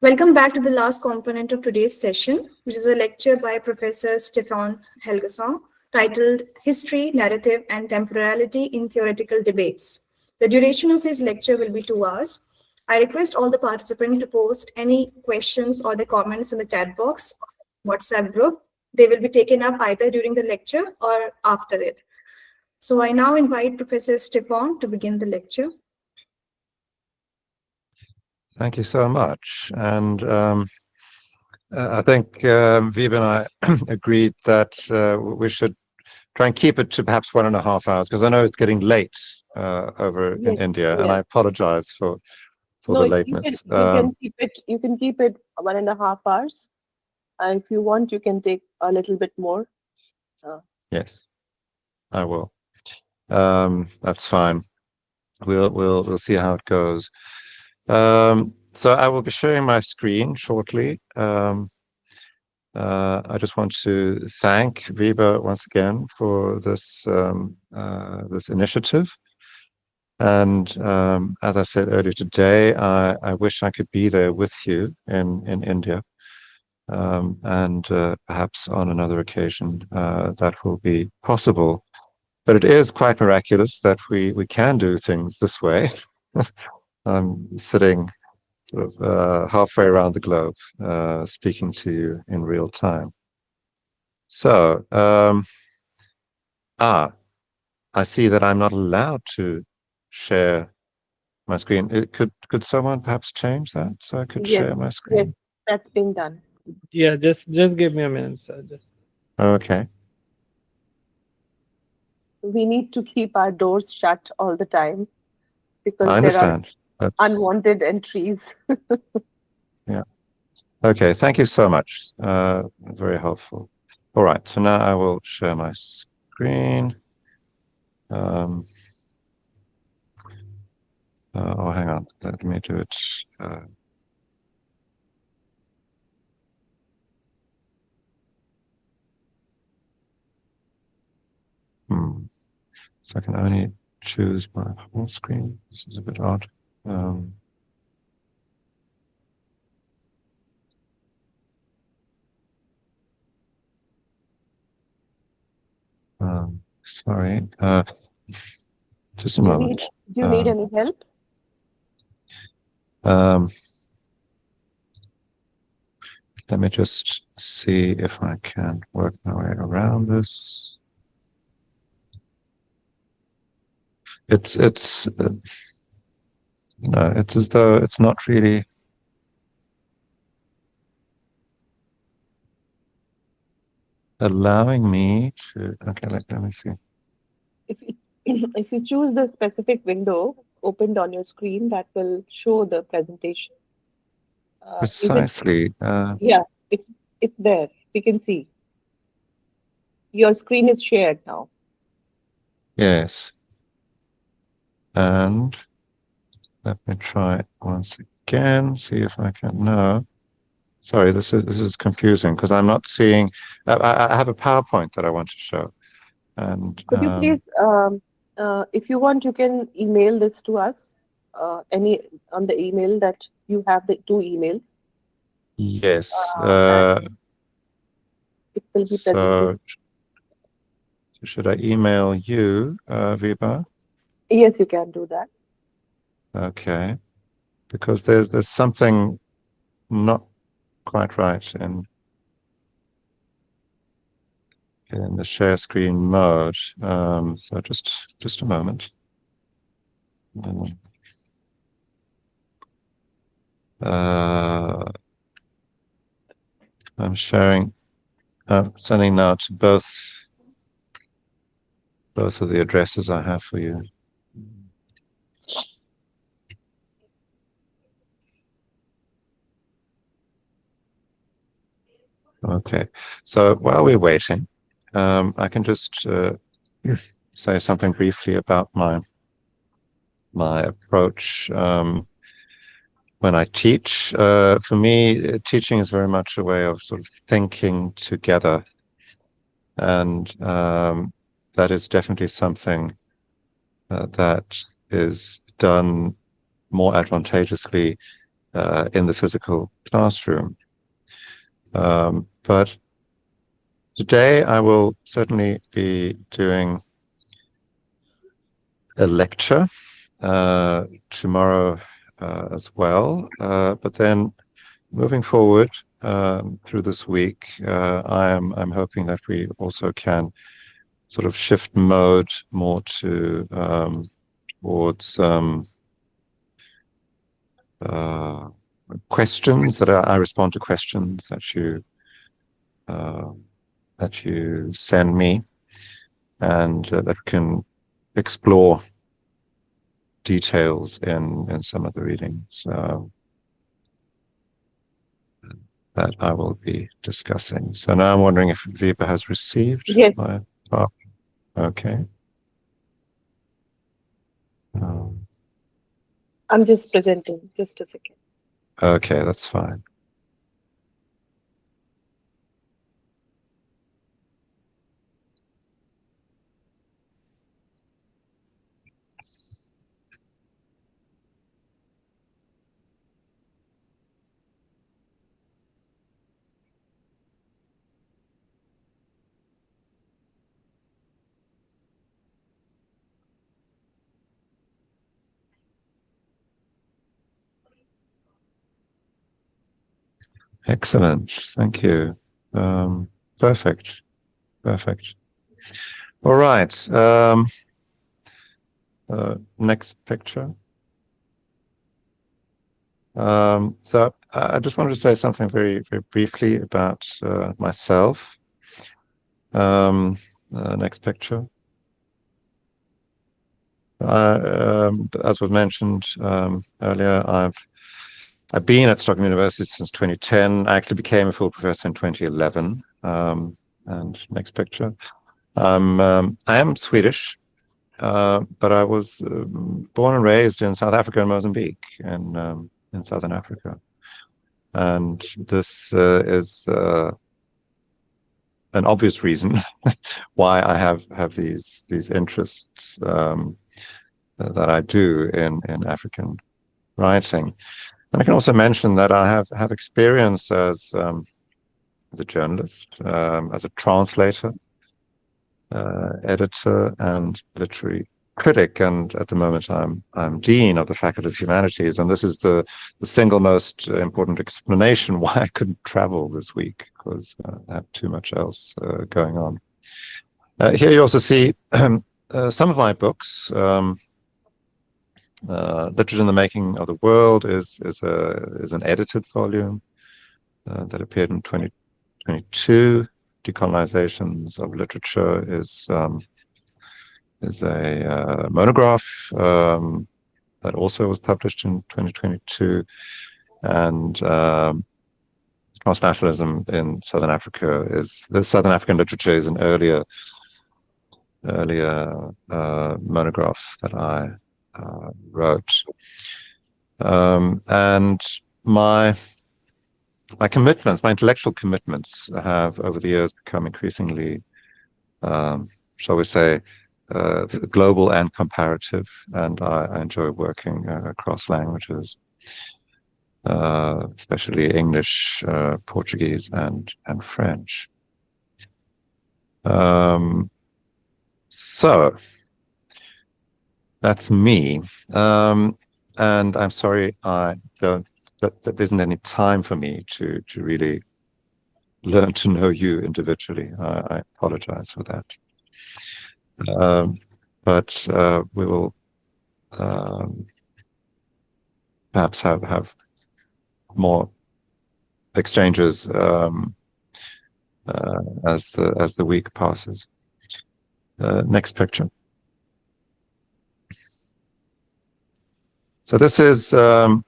Welcome back to the last component of today's session, which is a lecture by Professor Stefan Helgeson titled History, Narrative, and Temporality in Theoretical Debates. The duration of his lecture will be 2 hours. I request all the participants to post any questions or the comments in the chat box or WhatsApp group. They will be taken up either during the lecture or after it. So I now invite Professor Stefan to begin the lecture. Thank you so much. And I think Viva and I agreed that we should try and keep it to perhaps 1.5 hours, because I know it's getting late over in India, and I apologize for the lateness. You can keep it 1.5 hours. If you want, you can take a little bit more. Yes, I will. That's fine. We'll see how it goes. So I will be sharing my screen shortly. I just want to thank Viva once again for this this initiative. And as I said earlier today, I wish I could be there with you in India. And perhaps on another occasion that will be possible. But it is quite miraculous that we can do things this way. I'm sitting sort of halfway around the globe, speaking to you in real time. So, I see that I'm not allowed to share my screen. Could someone perhaps change that so I could share my screen? Yes, that's being done. Yeah, just give me a minute, sir. Okay. We need to keep our doors shut all the time because I understand. There are unwanted entries. Yeah. Okay. Thank you so much. Very helpful. All right. So now I will share my screen. Oh, hang on. Let me do it. So I can only choose my whole screen. This is a bit odd. Sorry. Just a moment. Do you need any help? Let me just see if I can work my way around this. It's as though it's not really allowing me to. Okay, let me see. If you choose the specific window opened on your screen, that will show the presentation. Precisely. Yeah, it's there. We can see. Your screen is shared now. Yes. And let me try once again. See if I can. No. Sorry, this is confusing because I'm not seeing. I have a PowerPoint that I want to show. And could you please, if you want, you can email this to us. Any on the email that you have, the 2 emails. Yes. It will be presented. So should I email you, Viva? Yes, you can do that. Okay. Because there's something not quite right in the share screen mode. So just a moment. I'm sharing. I'm sending now to both of the addresses I have for you. Okay, so while we're waiting, I can just say something briefly about my approach when I teach. For me, teaching is very much a way of sort of thinking together, and that is definitely something that is done more advantageously in the physical classroom. But today I will certainly be doing a lecture tomorrow as well. But then moving forward through this week, I'm hoping that we also can sort of shift mode more to towards questions that I respond to questions that you send me, and that can explore details in some of the readings that I will be discussing. So now I'm wondering if Vipa has received Yes. my talk. Okay. I'm just presenting. Just a second. Okay, that's fine. Excellent. Thank you. Perfect. Perfect. All right. Next picture. So I just wanted to say something very, very briefly about myself. Next picture. As was mentioned earlier, I've been at Stockholm University since 2010. I actually became a full professor in 2011. And next picture. I am Swedish, but I was born and raised in South Africa and Mozambique, in Southern Africa. And this is an obvious reason why I have these interests that I do in African writing. And I can also mention that I have experience as a journalist, as a translator, editor, and literary critic. And at the moment, I'm dean of the Faculty of Humanities, and this is the single most important explanation why I couldn't travel this week, because I have too much else going on. Here you also see some of my books. Literature in the Making of the World is an edited volume that appeared in 2022. Decolonizations of Literature is a monograph that also was published in 2022, and Transnationalism in Southern Africa is the Southern African literature is an earlier monograph that I wrote, and my commitments, my intellectual commitments, have over the years become increasingly, shall we say, global and comparative, and I enjoy working across languages, especially English, Portuguese, and French. So that's me, and I'm sorry that there isn't any time for me to really learn to know you individually. I apologize for that. But we will perhaps have more exchanges as the week passes. Next picture. So this is the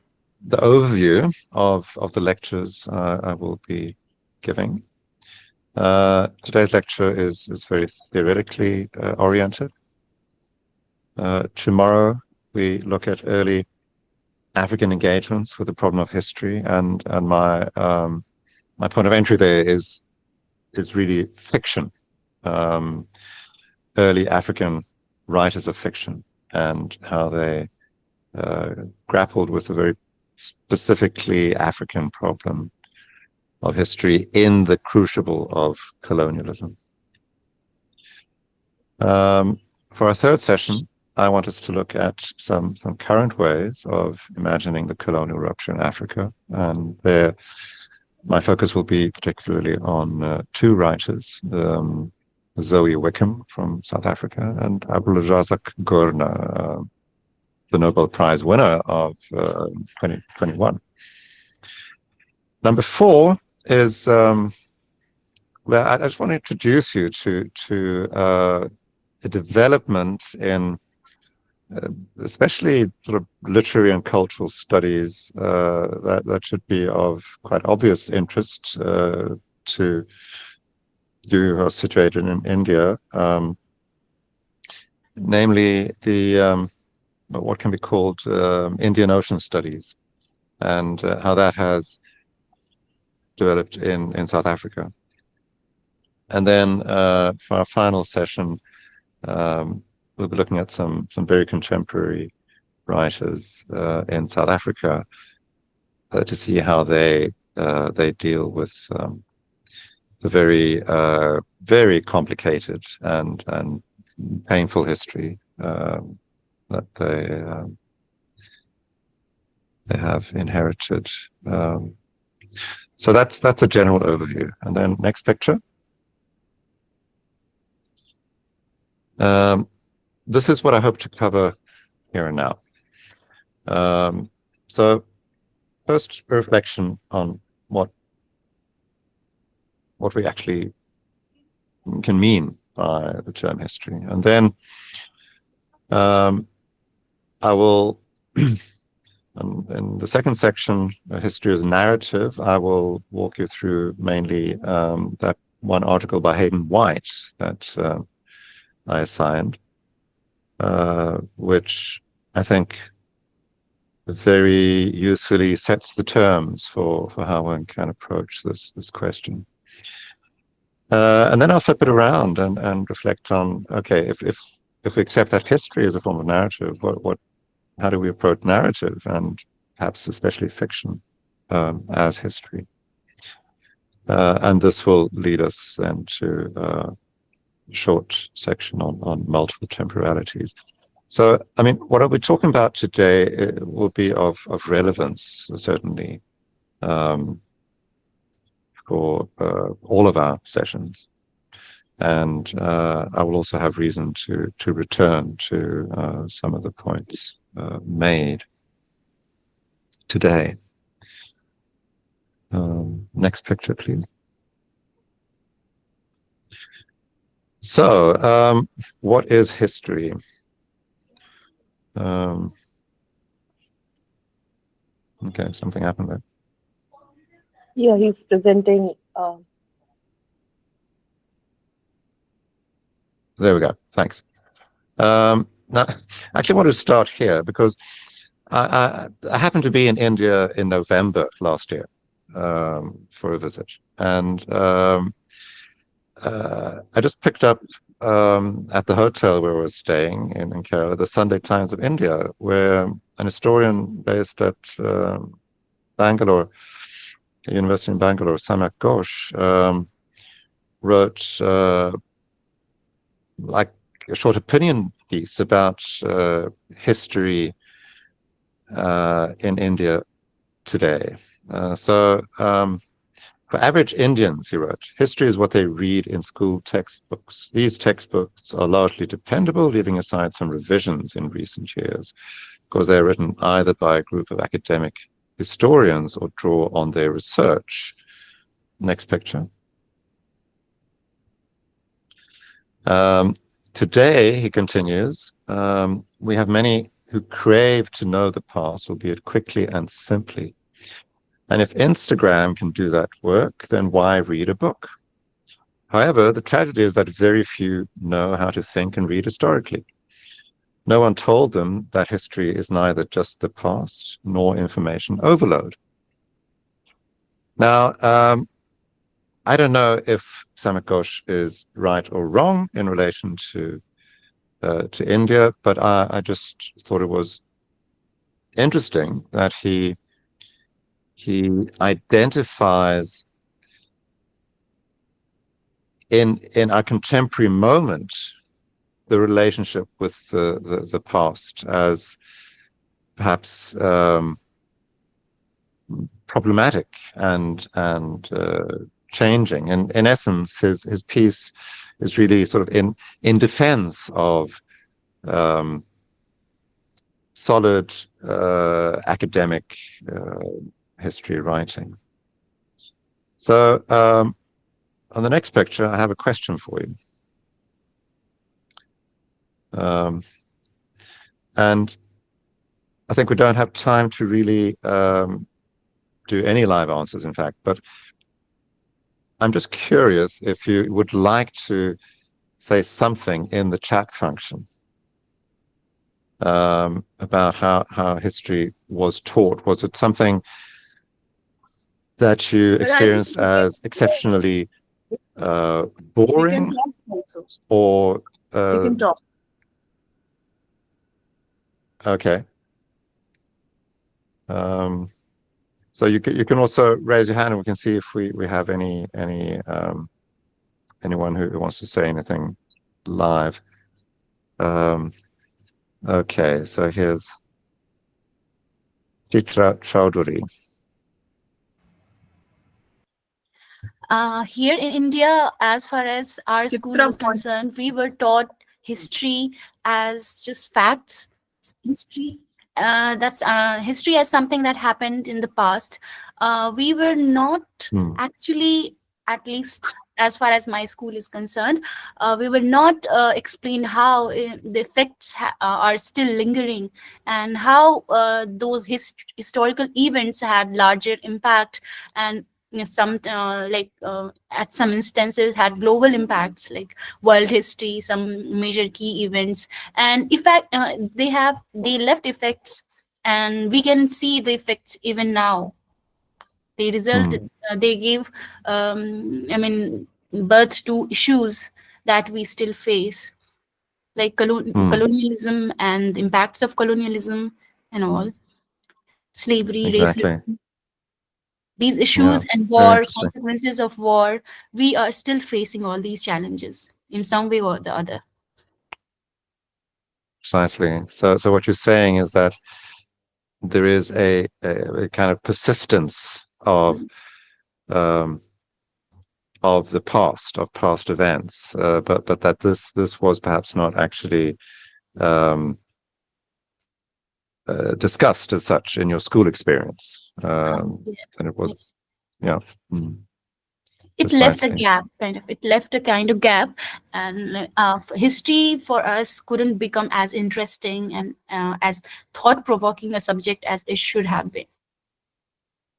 overview of the lectures I will be giving. Today's lecture is very theoretically oriented. Tomorrow we look at early African engagements with the problem of history, and my point of entry there is really fiction, early African writers of fiction, and how they grappled with the very specifically African problem of history in the crucible of colonialism. For our third session, I want us to look at some current ways of imagining the colonial rupture in Africa, and there my focus will be particularly on two writers, Zoe Wickham from South Africa and Abdulrazak Gurna, the Nobel Prize winner of 2021. Number 4 is, well, I just want to introduce you to a development in especially sort of literary and cultural studies that should be of quite obvious interest to you who are situated in India, namely the what can be called Indian Ocean studies, and how that has developed in South Africa. And then for our final session, we'll be looking at some very contemporary writers in South Africa to see how they deal with the very complicated and painful history that they have inherited. So that's a general overview. And then next picture. This is what I hope to cover here and now. So first, a reflection on what we actually can mean by the term history. And then I will, in the second section, History as Narrative, I will walk you through mainly that one article by Hayden White that I assigned, which I think very usefully sets the terms for how one can approach this question. And then I'll flip it around and reflect on, okay, if we accept that history as a form of narrative, how do we approach narrative, and perhaps especially fiction as history? And this will lead us then to a short section on multiple temporalities. So, I mean, what I'll be talking about today will be of relevance, certainly, for all of our sessions. And I will also have reason to return to some of the points made today. Next picture, please. So, what is history? Okay, something happened there. Yeah, he's presenting. There we go. Thanks. Now, I actually want to start here because I happened to be in India in November last year for a visit, and I just picked up at the hotel where I was staying in Kerala, the Sunday Times of India, where an historian based at Bangalore, the University in Bangalore, Samak Ghosh, wrote like a short opinion piece about history in India today. For average Indians, he wrote, history is what they read in school textbooks. These textbooks are largely dependable, leaving aside some revisions in recent years, because they're written either by a group of academic historians or draw on their research. Next picture. Today, he continues, we have many who crave to know the past, albeit quickly and simply. And if Instagram can do that work, then why read a book? However, the tragedy is that very few know how to think and read historically. No one told them that history is neither just the past nor information overload. Now, I don't know if Samak Ghosh is right or wrong in relation to India, but I just thought it was interesting that he he identifies in our contemporary moment the relationship with the past as perhaps problematic and changing. And in essence, his piece is really sort of in defense of solid academic history writing. So on the next picture, I have a question for you. And I think we don't have time to really do any live answers, in fact, but I'm just curious if you would like to say something in the chat function about how history was taught. Was it something that you experienced as exceptionally boring, or You can talk. okay? So you can also raise your hand, and we can see if we have anyone who wants to say anything live. Okay, so here's Chitra Chowdhury. Here in India, as far as our school was concerned, we were taught history as just facts. History, that's history as something that happened in the past. We were not actually, at least as far as my school is concerned, we were not explained how the effects are still lingering, and how those historical events had larger impact, and some at some instances had global impacts, like world history, some major key events, and in fact they left effects, and we can see the effects even now. They they gave birth to issues that we still face, like colonialism and the impacts of colonialism and all, slavery, Exactly. racism, these issues, and war, consequences of war. We are still facing all these challenges in some way or the other. Precisely. So what you're saying is that there is a kind of persistence of the past, of past events, but that this was perhaps not actually discussed as such in your school experience, and it was, yeah. It left a gap, it left a kind of gap, and history for us couldn't become as interesting and as thought-provoking a subject as it should have been.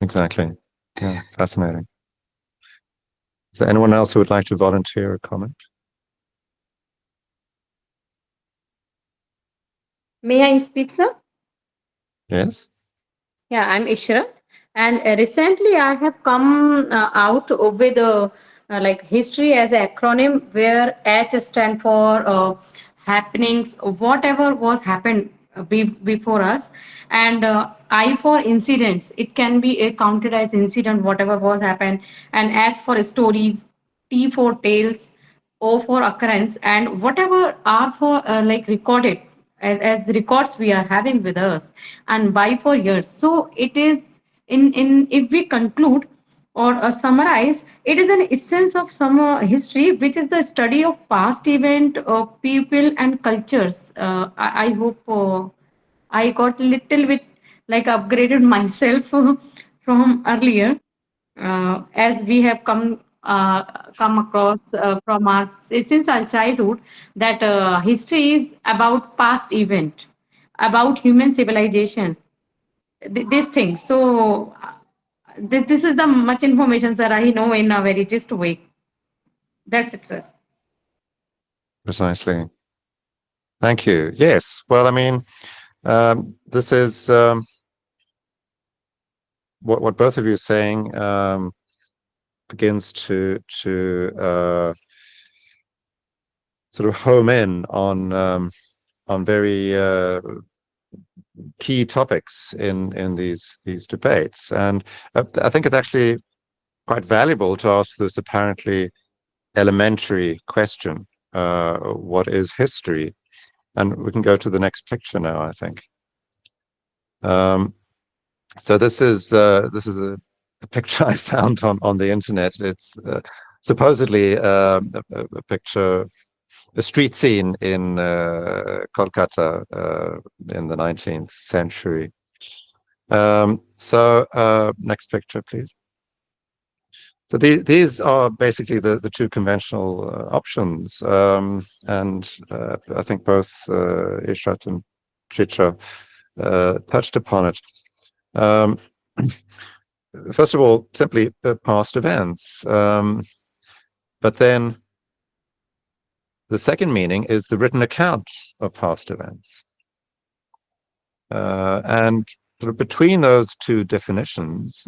Exactly. Yeah, fascinating. Is there anyone else who would like to volunteer a comment? May I speak, sir? Yes. Yeah, I'm Ishra, and recently I have come out with like history as an acronym, where H stand for happenings, whatever was happened before us, and I for incidents. It can be counted as incident, whatever was happened, and S for stories, T for tales, O for occurrence, and whatever R for like recorded, as the records we are having with us, and Y for years. So it is in if we conclude or summarize, it is an essence of some history, which is the study of past event, people and cultures. I hope I got little bit like upgraded myself from earlier, as we have come across from our since our childhood, that history is about past event, about human civilization, these things. So this is the much information, sir, I know in a very just way. That's it, sir. Precisely. Thank you. Yes. Well, I mean, this is what both of you are saying begins to sort of home in on very key topics in these debates. And I think it's actually quite valuable to ask this apparently elementary question: what is history? And we can go to the next picture now, I think. So this is a picture I found on the internet. It's supposedly a picture, a street scene in Kolkata in the 19th century. Next picture, please. So these are basically the two conventional options, and I think both Ishrat and Chitra touched upon it. First of all, simply past events, but then the second meaning is the written account of past events, and sort of between those two definitions,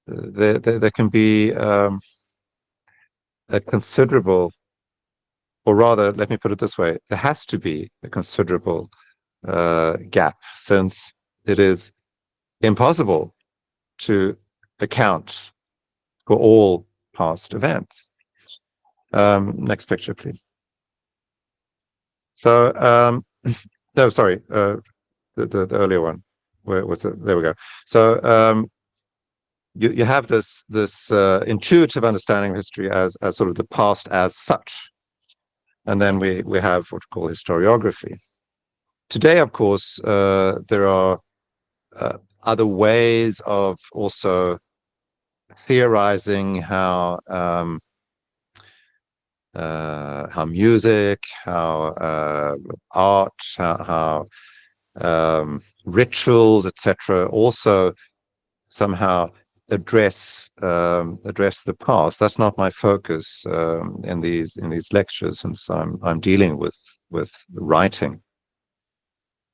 there can be a considerable, or rather, let me put it this way: there has to be a considerable gap, since it is impossible to account for all past events. Next picture, please. So, no, sorry, the earlier one. There we go. So you have this intuitive understanding of history as sort of the past as such, and then we have what we call historiography. Today, of course, there are other ways of also theorizing how music, how art, how rituals, etc., also somehow address the past. That's not my focus in these lectures, since I'm dealing with writing.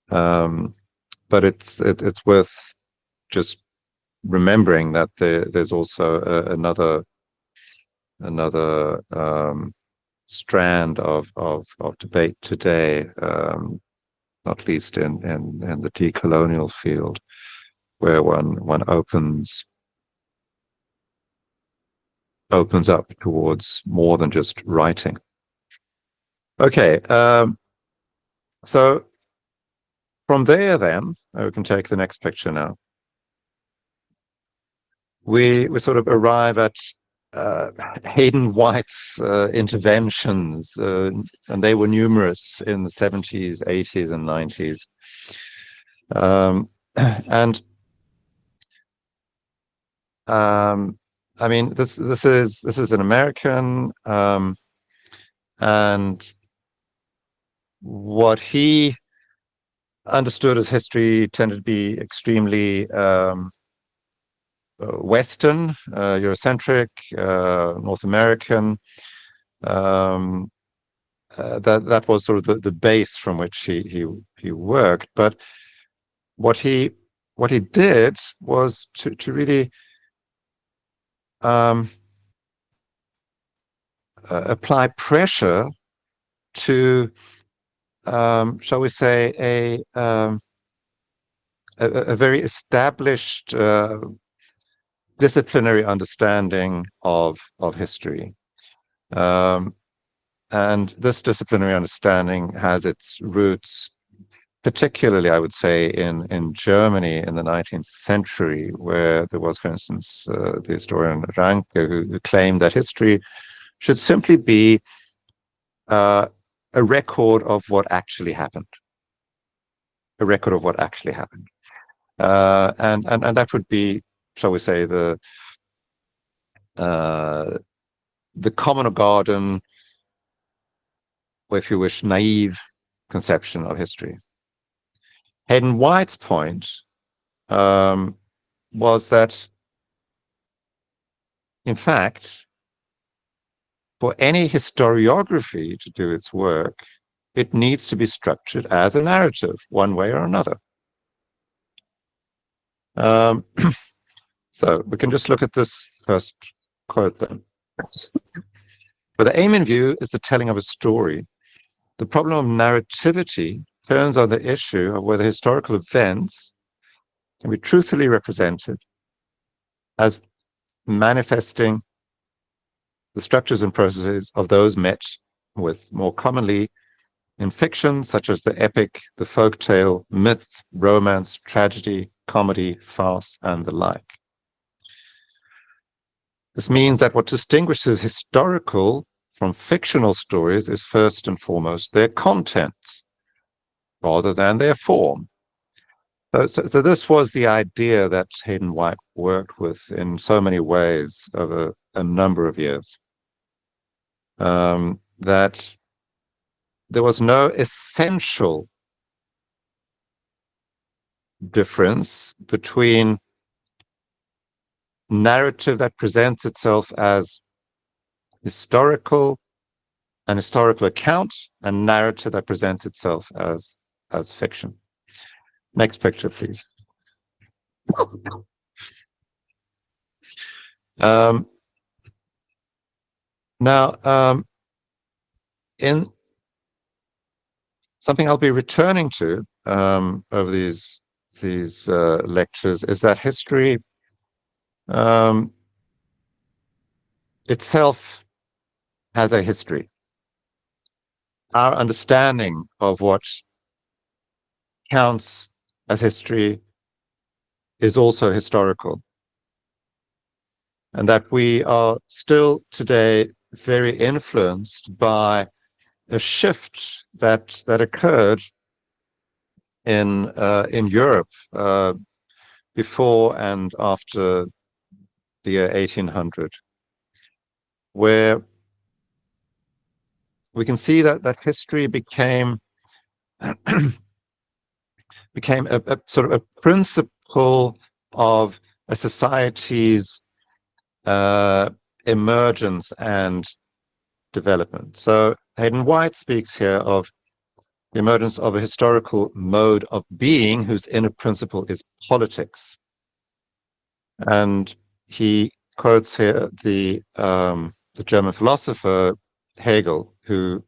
But it's worth just remembering that there's also another strand of debate today, not least in the decolonial field, where one opens up towards more than just writing. Okay, so from there, then we can take the next picture now. We sort of arrive at Hayden White's interventions, and they were numerous in the 70s, 80s, and 90s. I mean, this is an American, and what he understood as history tended to be extremely Western, Eurocentric, North American. That was sort of the base from which he worked. But what he did was to really apply pressure to, shall we say, a very established disciplinary understanding of history. And this disciplinary understanding has its roots, particularly, I would say, in Germany in the 19th century, where there was, for instance, the historian Ranke, who claimed that history should simply be a record of what actually happened. A record of what actually happened. And that would be, shall we say, the common or garden, or if you wish, naive conception of history. Hayden White's point was that, in fact, for any historiography to do its work, it needs to be structured as a narrative, one way or another. So we can just look at this first quote then. But the aim in view is the telling of a story. The problem of narrativity turns on the issue of whether historical events can be truthfully represented as manifesting the structures and processes of those met with more commonly in fiction, such as the epic, the folk tale, myth, romance, tragedy, comedy, farce, and the like. This means that what distinguishes historical from fictional stories is first and foremost their contents, rather than their form. So this was the idea that Hayden White worked with in so many ways over a number of years. That there was no essential difference between narrative that presents itself as historical, an historical account, and narrative that presents itself as fiction. Next picture, please. Now, in something I'll be returning to over these lectures is that history itself has a history. Our understanding of what counts as history is also historical, and that we are still today very influenced by a shift that occurred in Europe before and after the year 1800, where we can see that history became a sort of a principle of a society's emergence and development. So Hayden White speaks here of the emergence of a historical mode of being whose inner principle is politics. And he quotes here the German philosopher Hegel, who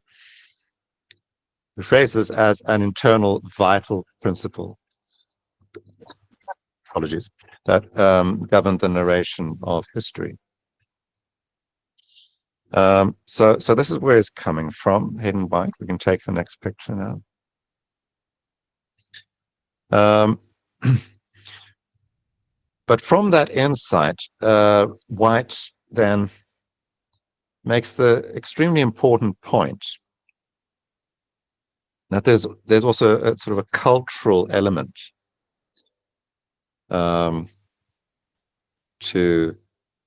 phrases as an internal vital principle, apologies, that governed the narration of history. So this is where it's coming from, Hayden White. We can take the next picture now. But from that insight, White then makes the extremely important point that there's also a sort of a cultural element to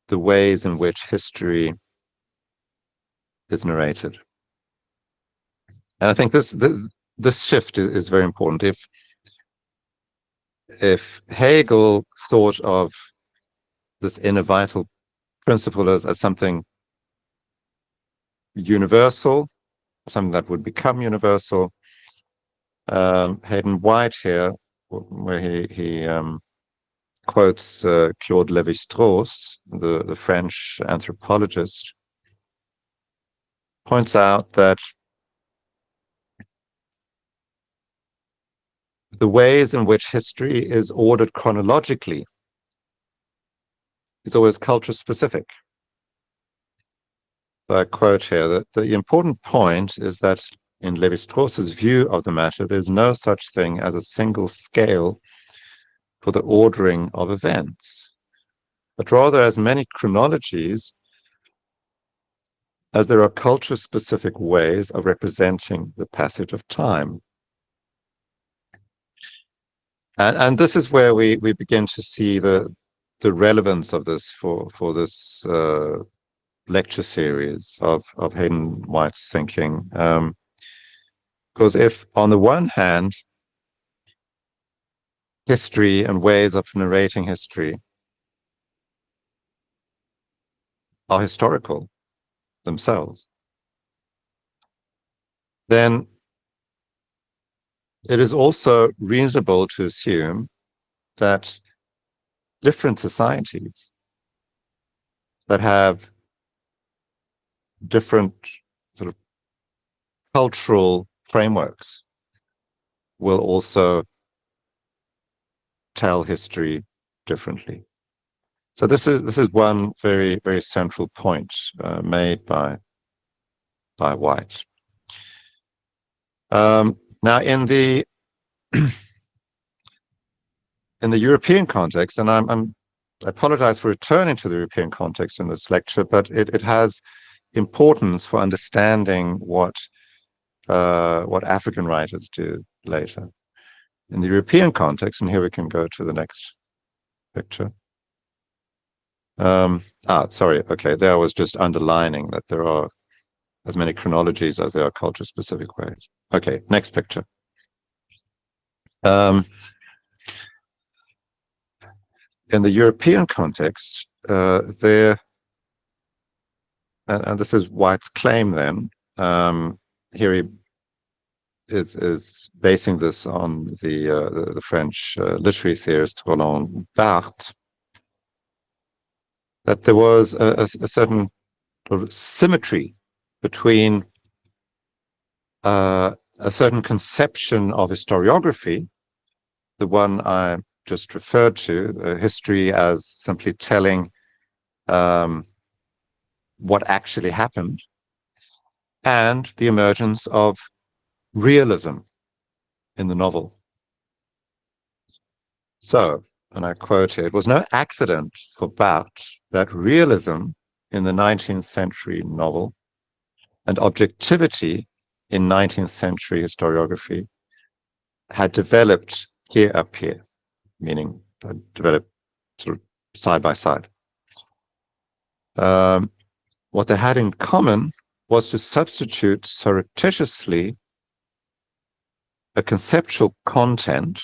the ways in which history is narrated. And I think this shift is very important. If Hegel thought of this inner vital principle as something universal, something that would become universal, Hayden White here, where he quotes Claude Lévi-Strauss, the French anthropologist, points out that the ways in which history is ordered chronologically is always culture specific. So I quote here that the important point is that in Lévi-Strauss's view of the matter, there's no such thing as a single scale for the ordering of events, but rather as many chronologies as there are culture-specific ways of representing the passage of time. And this is where we begin to see the relevance of this for this lecture series of Hayden White's thinking. Because if, on the one hand, history and ways of narrating history are historical themselves, then it is also reasonable to assume that different societies that have different sort of cultural frameworks will also tell history differently. So this is one very, very central point made by White. Now, in the in the European context, and I apologize for returning to the European context in this lecture, but it has importance for understanding what African writers do later. In the European context, and here we can go to the next picture. Sorry, okay, there I was just underlining that there are as many chronologies as there are culture-specific ways. Okay, next picture. In the European context, and this is White's claim then, here he is basing this on the French literary theorist Roland Barthes, that there was a certain sort of symmetry between a certain conception of historiography, the one I just referred to, history as simply telling what actually happened, and the emergence of realism in the novel. So, and I quote here, it was no accident for Barthes that realism in the 19th century novel and objectivity in 19th century historiography had developed pied à pied, meaning developed sort of side by side. What they had in common was to substitute surreptitiously a conceptual content,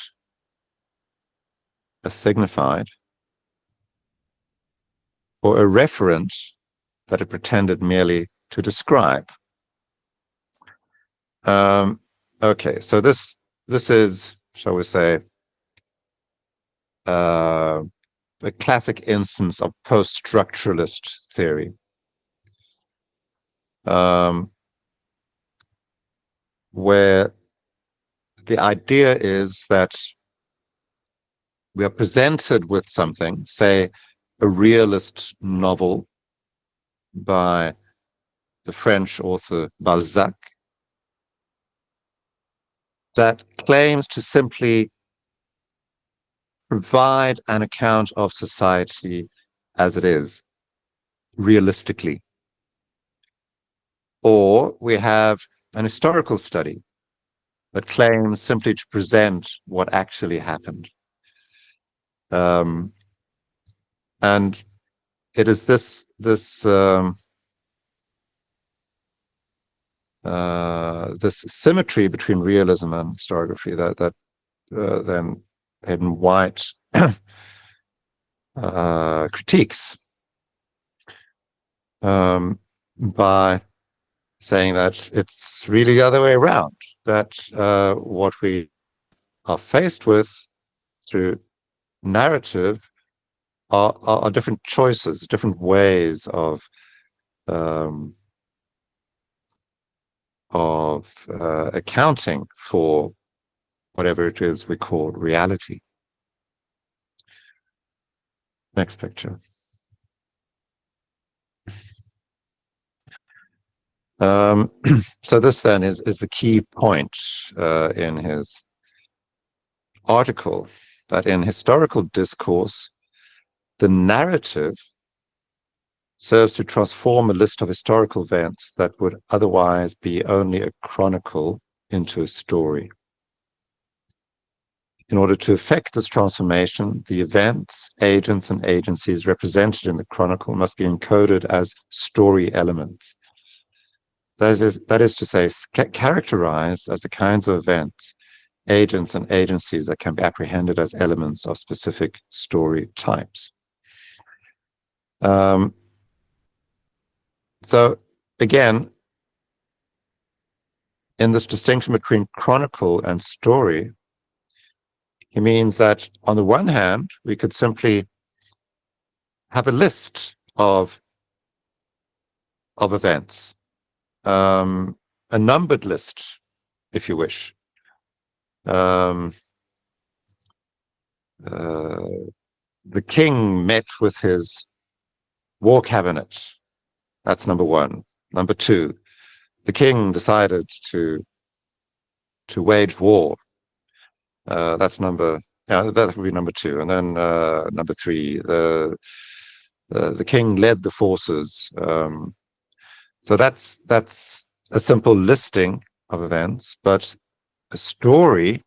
a signified, or a reference that it pretended merely to describe. Okay, so this is, shall we say, a classic instance of post-structuralist theory, where the idea is that we are presented with something, say a realist novel by the French author Balzac, that claims to simply provide an account of society as it is, realistically. Or we have an historical study that claims simply to present what actually happened. And it is this symmetry between realism and historiography that then Hayden White critiques by saying that it's really the other way around, that what we are faced with through narrative are different choices, different ways of accounting for whatever it is we call reality. Next picture. So this then is the key point in his article, that in historical discourse, the narrative serves to transform a list of historical events that would otherwise be only a chronicle into a story. In order to effect this transformation, the events, agents, and agencies represented in the chronicle must be encoded as story elements. That is to say, characterized as the kinds of events, agents, and agencies that can be apprehended as elements of specific story types. So again, in this distinction between chronicle and story, he means that on the one hand, we could simply have a list of events, a numbered list, if you wish, um, the king met with his war cabinet. That's number one. Number two, the king decided to wage war. That's that would be number two. And then number three, the king led the forces. So that's a simple listing of events, but a story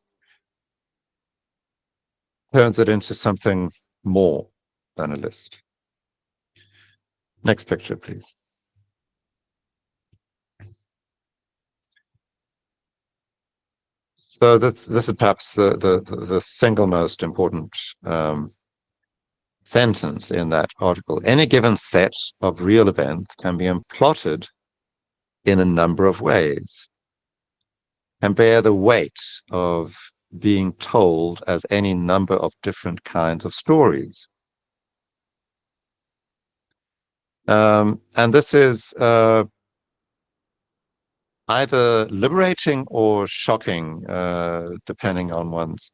turns it into something more than a list. Next picture, please. So this is perhaps the single most important sentence in that article. Any given set of real events can be plotted in a number of ways and bear the weight of being told as any number of different kinds of stories. And this is either liberating or shocking, depending on one's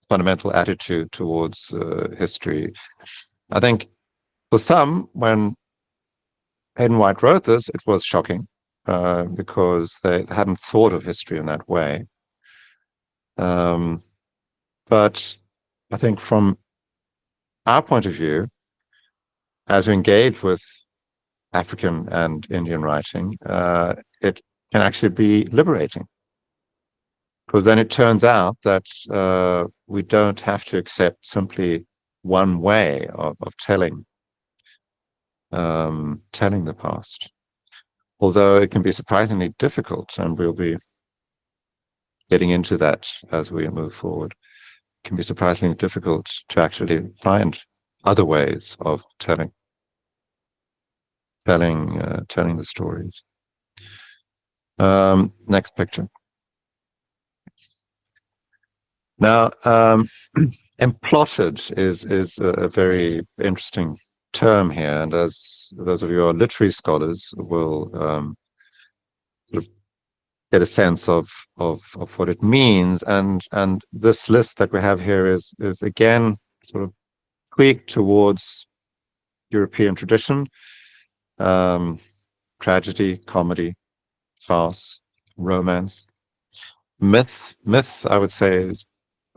fundamental attitude towards history. I think for some, when Hayden White wrote this, it was shocking because they hadn't thought of history in that way. But I think from our point of view, as we engage with African and Indian writing, it can actually be liberating. Because then it turns out that we don't have to accept simply one way of telling the past. Although it can be surprisingly difficult, and we'll be getting into that as we move forward. It can be surprisingly difficult to actually find other ways of telling the stories. Next picture. Now, emplotted is a very interesting term here, and as those of you who are literary scholars will sort of get a sense of what it means, and this list that we have here is again sort of tweaked towards European tradition, tragedy, comedy, farce, romance, myth. Myth, I would say, is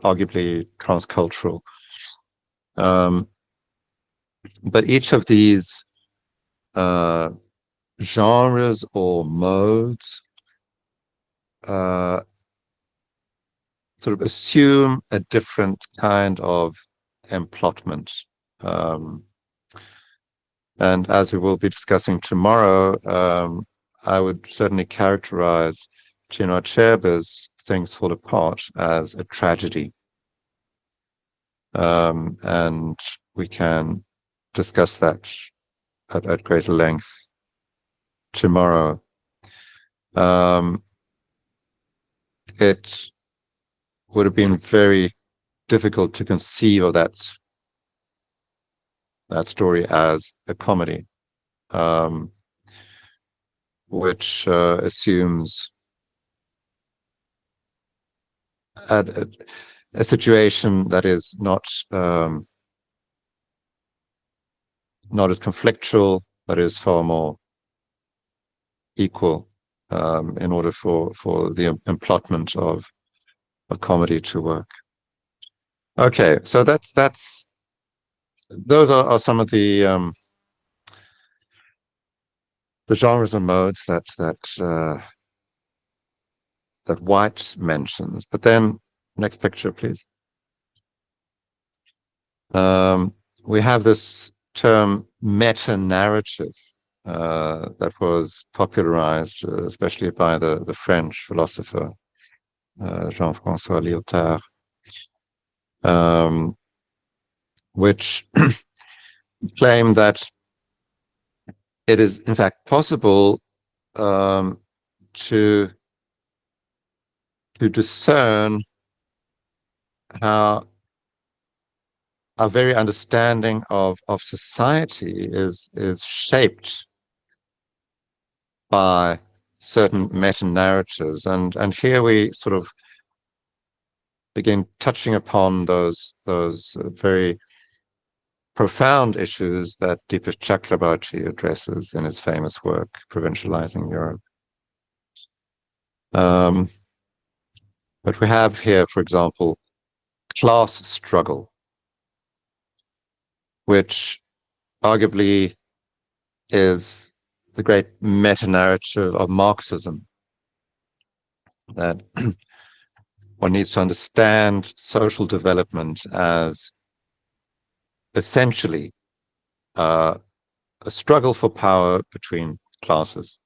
arguably transcultural. But each of these genres or modes sort of assume a different kind of emplotment. And as we will be discussing tomorrow, I would certainly characterize Chinua Achebe's Things Fall Apart as a tragedy. And we can discuss that at greater length tomorrow. It would have been very difficult to conceive of that story as a comedy, which assumes a situation that is not as conflictual, but is far more equal in order for the emplotment of a comedy to work. Okay, so those are some of the genres and modes that White mentions. But then, next picture, please. We have this term meta-narrative that was popularized, especially by the French philosopher Jean-François Lyotard, which claimed that it is in fact possible to discern how our very understanding of society is shaped by certain meta-narratives, and here we sort of begin touching upon those very profound issues that Deepak Chakrabarty addresses in his famous work, Provincializing Europe. But we have here, for example, class struggle, which arguably is the great meta-narrative of Marxism, that one needs to understand social development as essentially a struggle for power between classes.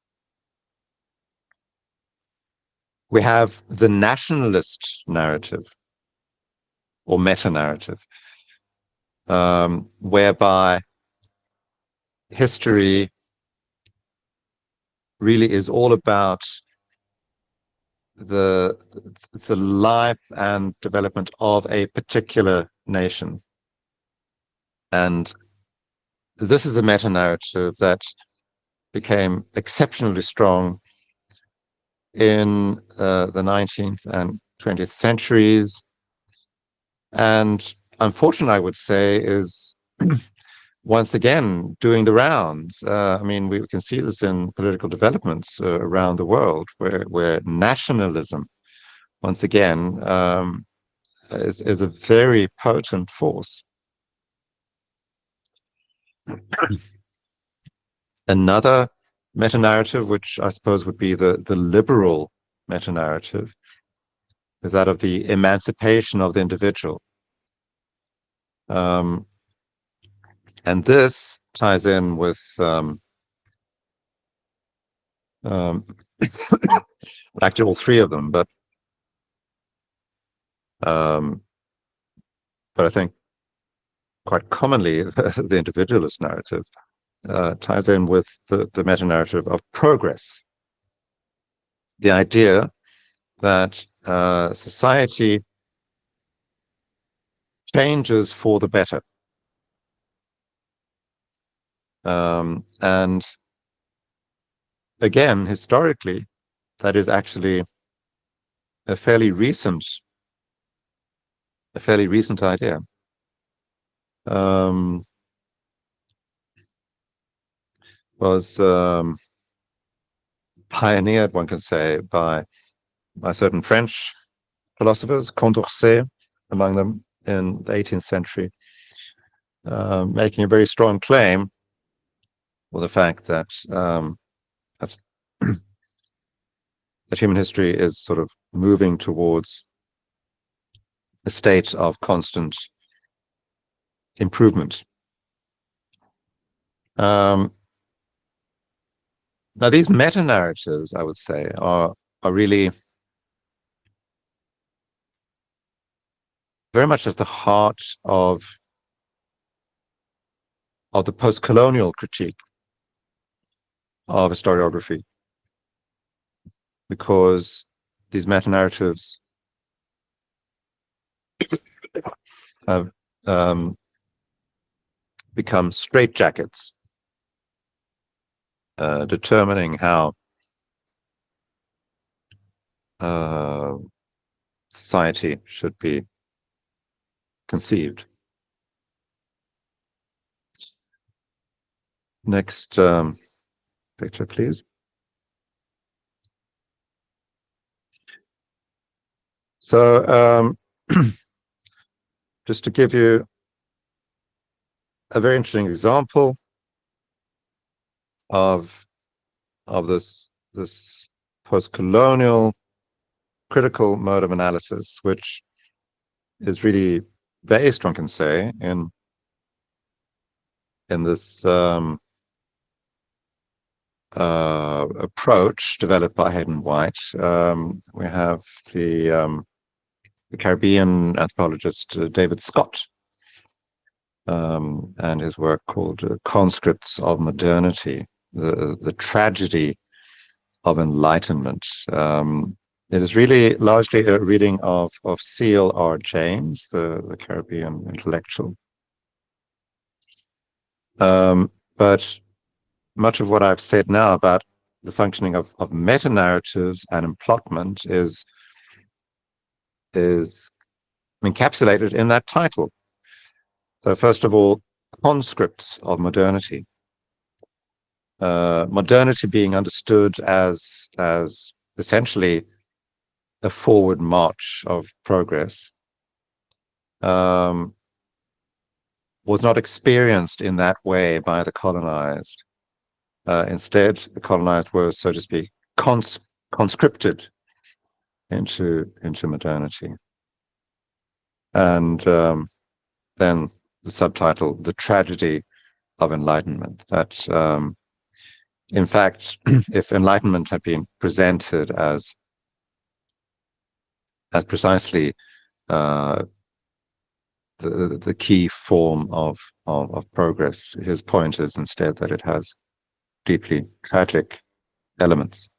We have the nationalist narrative or meta-narrative, whereby history really is all about the life and development of a particular nation. And this is a meta-narrative that became exceptionally strong in the 19th and 20th centuries, and unfortunately, I would say, is once again doing the rounds. I mean, we can see this in political developments around the world, where nationalism, once again, is a very potent force. Another meta-narrative, which I suppose would be the liberal meta-narrative, is that of the emancipation of the individual. And this ties in with actually all three of them, but I think quite commonly the individualist narrative ties in with the meta-narrative of progress. The idea that society changes for the better. And again, historically, that is actually a fairly recent idea. Was pioneered, one can say, by certain French philosophers, Condorcet among them, in the 18th century, making a very strong claim for the fact that that human history is sort of moving towards a state of constant improvement. Now, these meta-narratives, I would say, are really very much at the heart of the post-colonial critique of historiography, because these meta-narratives have become straitjackets, determining how society should be conceived. Next picture, please. So just to give you a very interesting example of this post-colonial critical mode of analysis, which is really based, one can say, in this approach developed by Hayden White. We have the Caribbean anthropologist David Scott, and his work called Conscripts of Modernity, the tragedy of enlightenment. It is really largely a reading of C.L.R. James, the Caribbean intellectual. But much of what I've said now about the functioning of meta-narratives and emplotment is encapsulated in that title. So first of all, conscripts of modernity. Modernity being understood as essentially a forward march of progress, was not experienced in that way by the colonized. Instead, the colonized were, so to speak, conscripted into modernity. And then the subtitle, The Tragedy of Enlightenment. That, in fact, if Enlightenment had been presented as precisely the key form of progress, his point is instead that it has deeply tragic elements.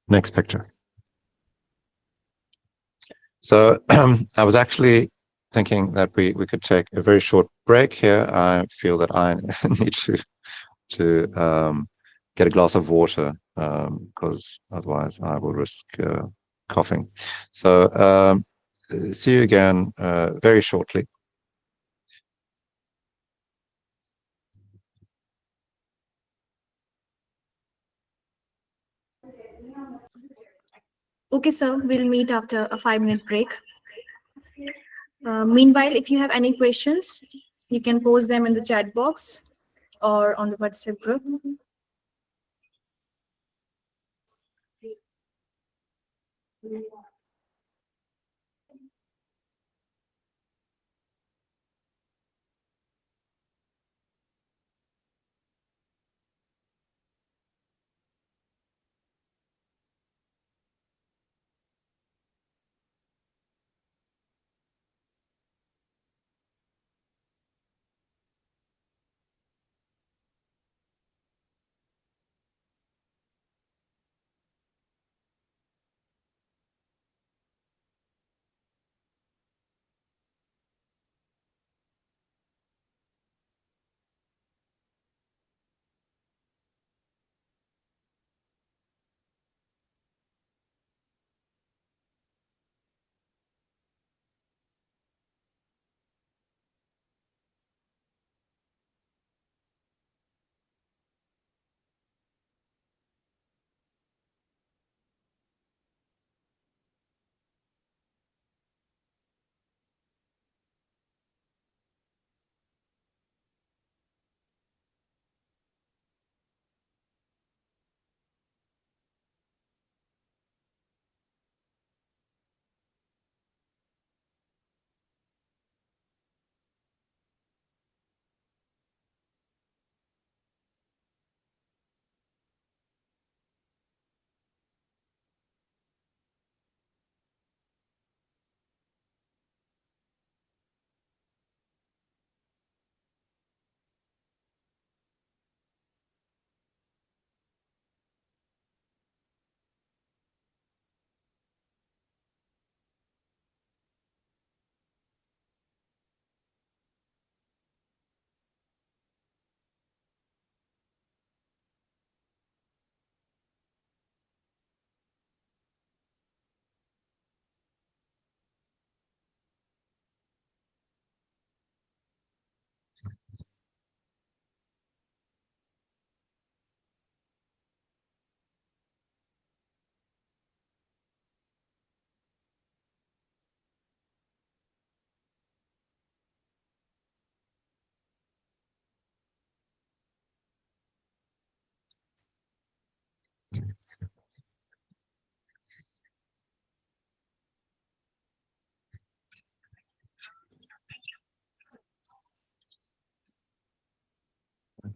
Next picture. So I was actually thinking that we could take a very short break here. I feel that I need to get a glass of water, because otherwise I will risk coughing. So see you again very shortly. Okay, sir, we'll meet after a 5-minute break. Meanwhile, if you have any questions, you can post them in the chat box or on the WhatsApp group.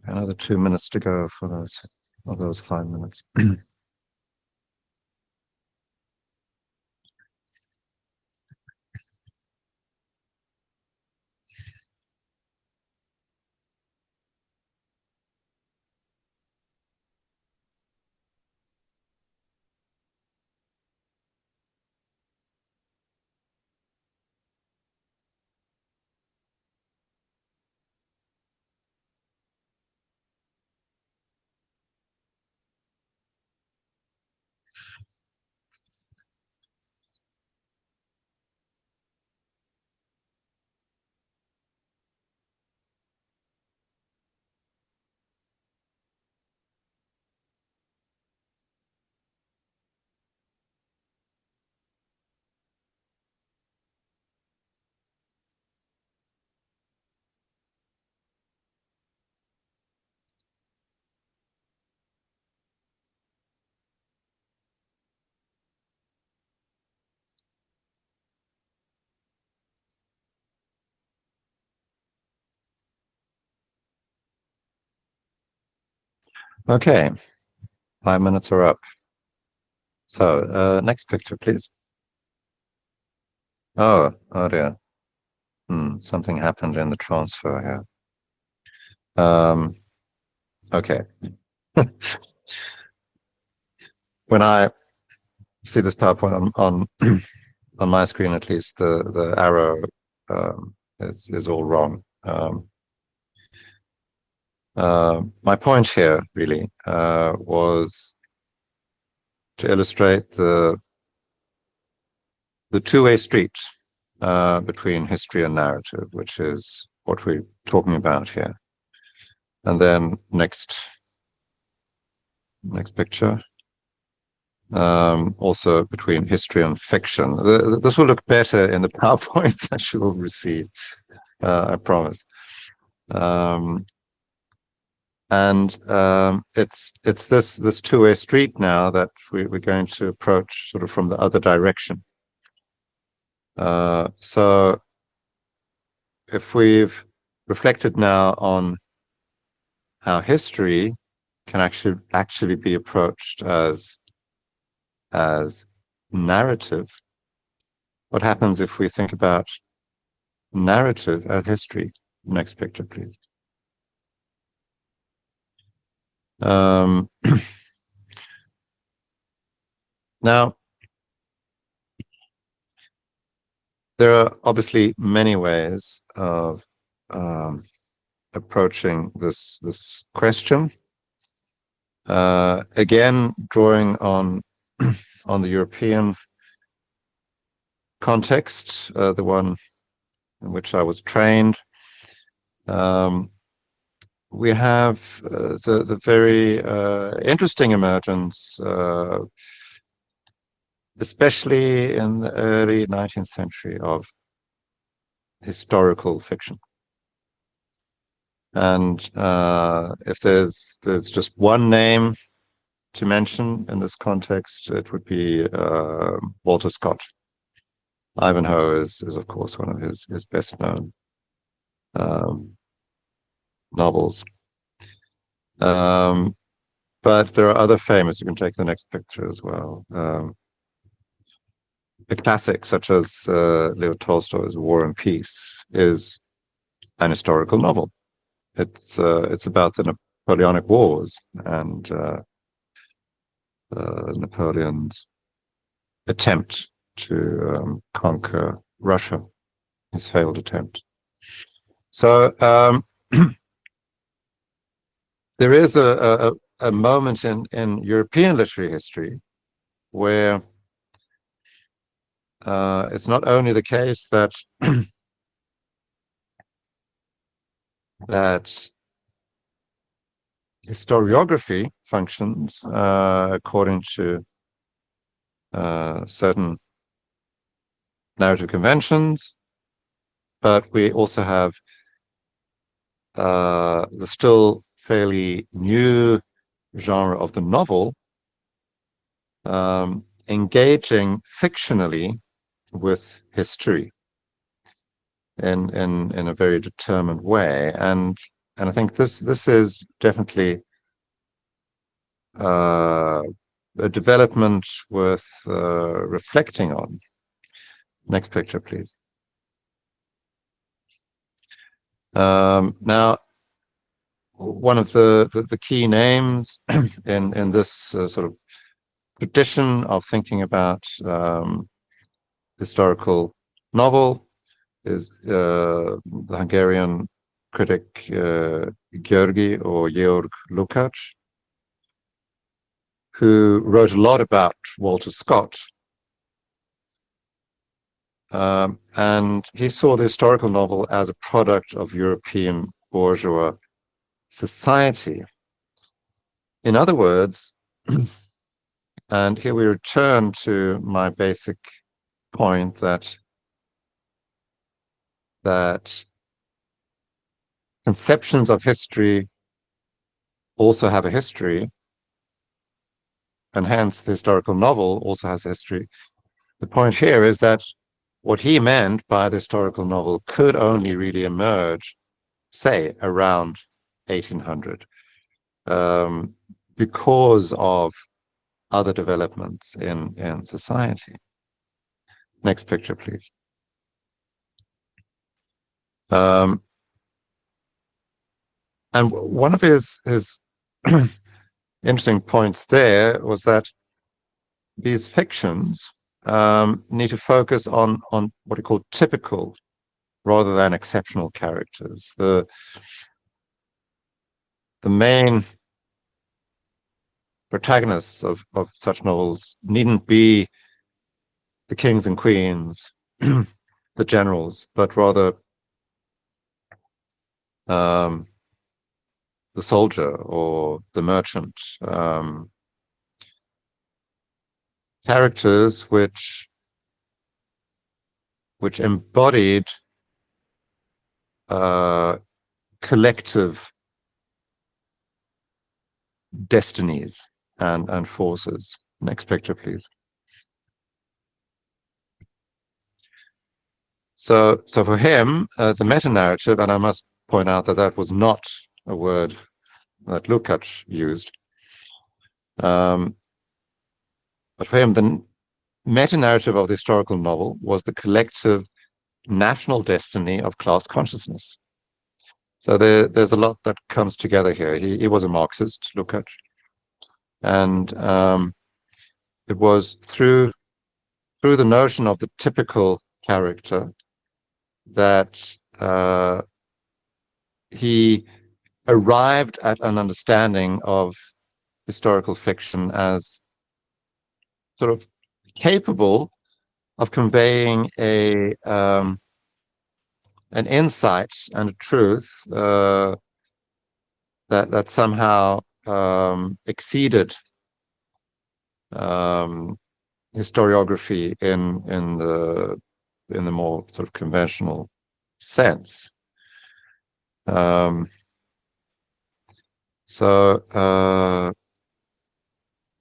Another 2 minutes to go for those 5 minutes. Okay, 5 minutes are up. So, next picture, please. Oh dear. Something happened in the transfer here. Okay. When I see this PowerPoint on on my screen, at least the arrow is all wrong. My point here really was to illustrate the two-way street between history and narrative, which is what we're talking about here. And then next picture. Also between history and fiction. This will look better in the PowerPoint that you will receive, I promise. It's this two-way street now that we're going to approach sort of from the other direction. So if we've reflected now on how history can actually be approached as narrative, what happens if we think about narrative as history? Next picture, please. Now, there are obviously many ways of approaching this question. Again, drawing on the European context, the one in which I was trained, we have the very interesting emergence, especially in the early 19th century, of historical fiction. And if there's just one name to mention in this context, it would be Walter Scott. Ivanhoe is of course one of his best known novels. But there are other famous. You can take the next picture as well. A classic such as Leo Tolstoy's War and Peace is an historical novel. It's about the Napoleonic Wars and Napoleon's attempt to conquer Russia, his failed attempt. So there is a moment in European literary history where it's not only the case that that historiography functions according to certain narrative conventions, but we also have the still fairly new genre of the novel engaging fictionally with history in a very determined way, and I think this is definitely a development worth reflecting on. Next picture, please. Now, one of the key names in this sort of tradition of thinking about historical novel is the Hungarian critic Georg Lukács, who wrote a lot about Walter Scott. And he saw the historical novel as a product of European bourgeois society. In other words, and here we return to my basic point that conceptions of history also have a history, and hence the historical novel also has a history. The point here is that what he meant by the historical novel could only really emerge, say, around 1800. because of other developments in society. Next picture, please. And one of his interesting points there was that these fictions need to focus on what he called typical rather than exceptional characters. The main protagonists of such novels needn't be the kings and queens, the generals, but rather the soldier or the merchant. Characters which embodied collective destinies and forces. Next picture, please. So for him, the meta-narrative, and I must point out that that was not a word that Lukács used, but for him, the meta-narrative of the historical novel was the collective national destiny of class consciousness. So there's a lot that comes together here. He was a Marxist, Lukács, and it was through the notion of the typical character that he arrived at an understanding of historical fiction as sort of capable of conveying an insight and a truth that somehow exceeded historiography in the more sort of conventional sense.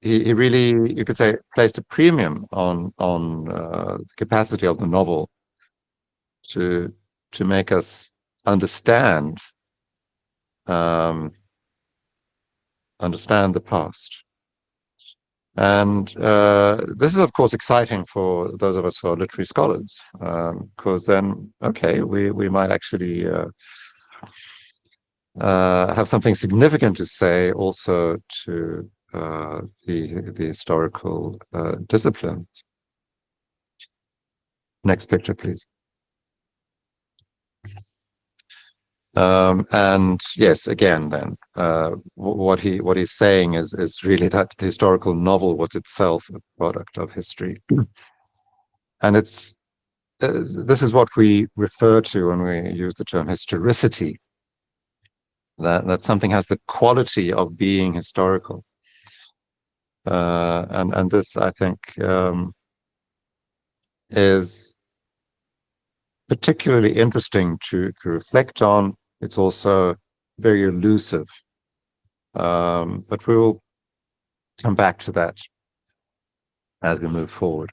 He really, you could say, placed a premium on the capacity of the novel to make us understand the past. And this is, of course, exciting for those of us who are literary scholars, because then, okay, we might actually have something significant to say also to the historical disciplines. Next picture, please. And yes, again, then what he's saying is really that the historical novel was itself a product of history, and it's this is what we refer to when we use the term historicity. That something has the quality of being historical, and this, I think, is particularly interesting to reflect on. It's also very elusive, but we'll come back to that as we move forward.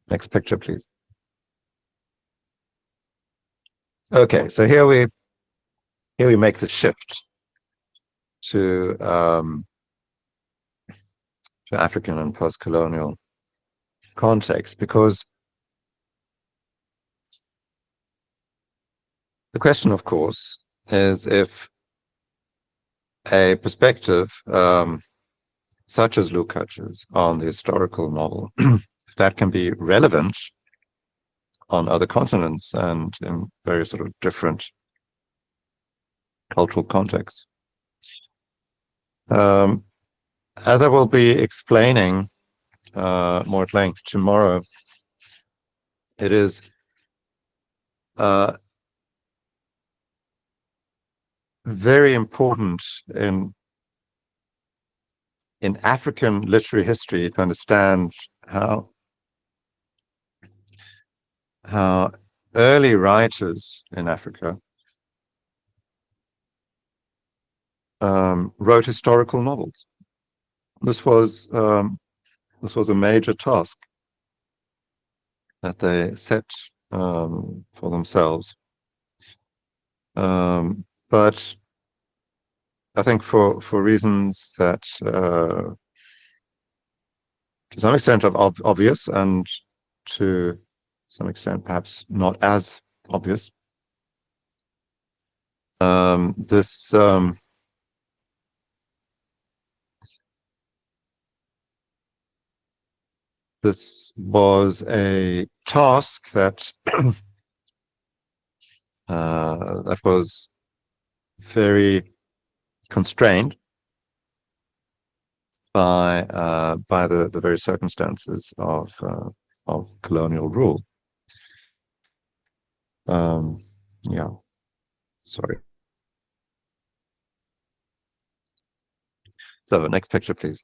Next picture, please. Okay, so here we make the shift to African and post-colonial context, because the question, of course, is if a perspective such as Lukács's on the historical novel, if that can be relevant on other continents and in various sort of different cultural contexts. As I will be explaining more at length tomorrow, it is very important in African literary history to understand how early writers in Africa wrote historical novels. This was a major task that they set for themselves. But I think for reasons that to some extent are obvious, and to some extent perhaps not as obvious. This was a task that that was very constrained by the very circumstances of colonial rule. Yeah, sorry. So next picture, please.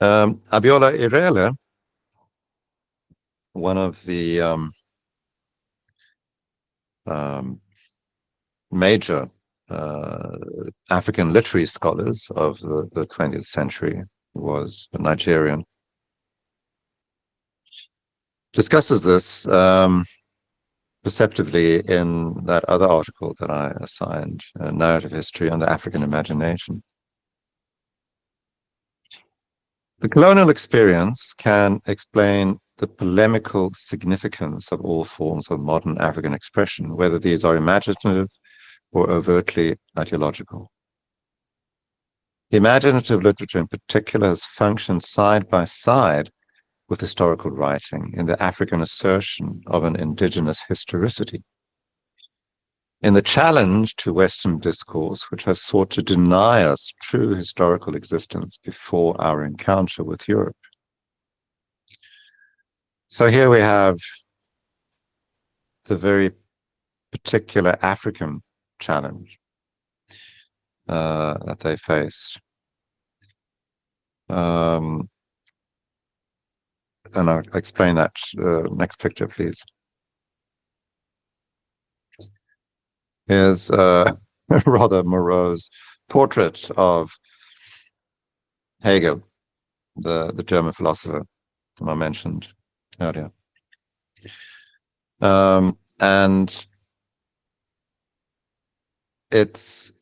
Abiola Irele, one of the major African literary scholars of the 20th century, was a Nigerian, discusses this perceptively in that other article that I assigned, Narrative History and the African Imagination. The colonial experience can explain the polemical significance of all forms of modern African expression, whether these are imaginative or overtly ideological. Imaginative literature in particular has functioned side by side with historical writing in the African assertion of an indigenous historicity, in the challenge to Western discourse, which has sought to deny us true historical existence before our encounter with Europe. So here we have the very particular African challenge that they face. And I'll explain that. Next picture, please. Is a rather morose portrait of Hegel, the German philosopher whom I mentioned earlier. And it's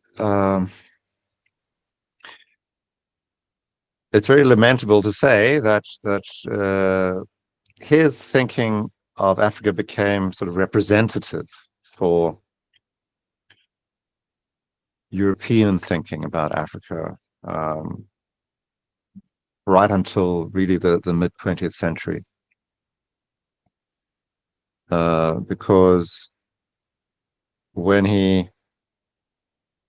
very lamentable to say that his thinking of Africa became sort of representative for European thinking about Africa right until really the mid-20th century. Because when he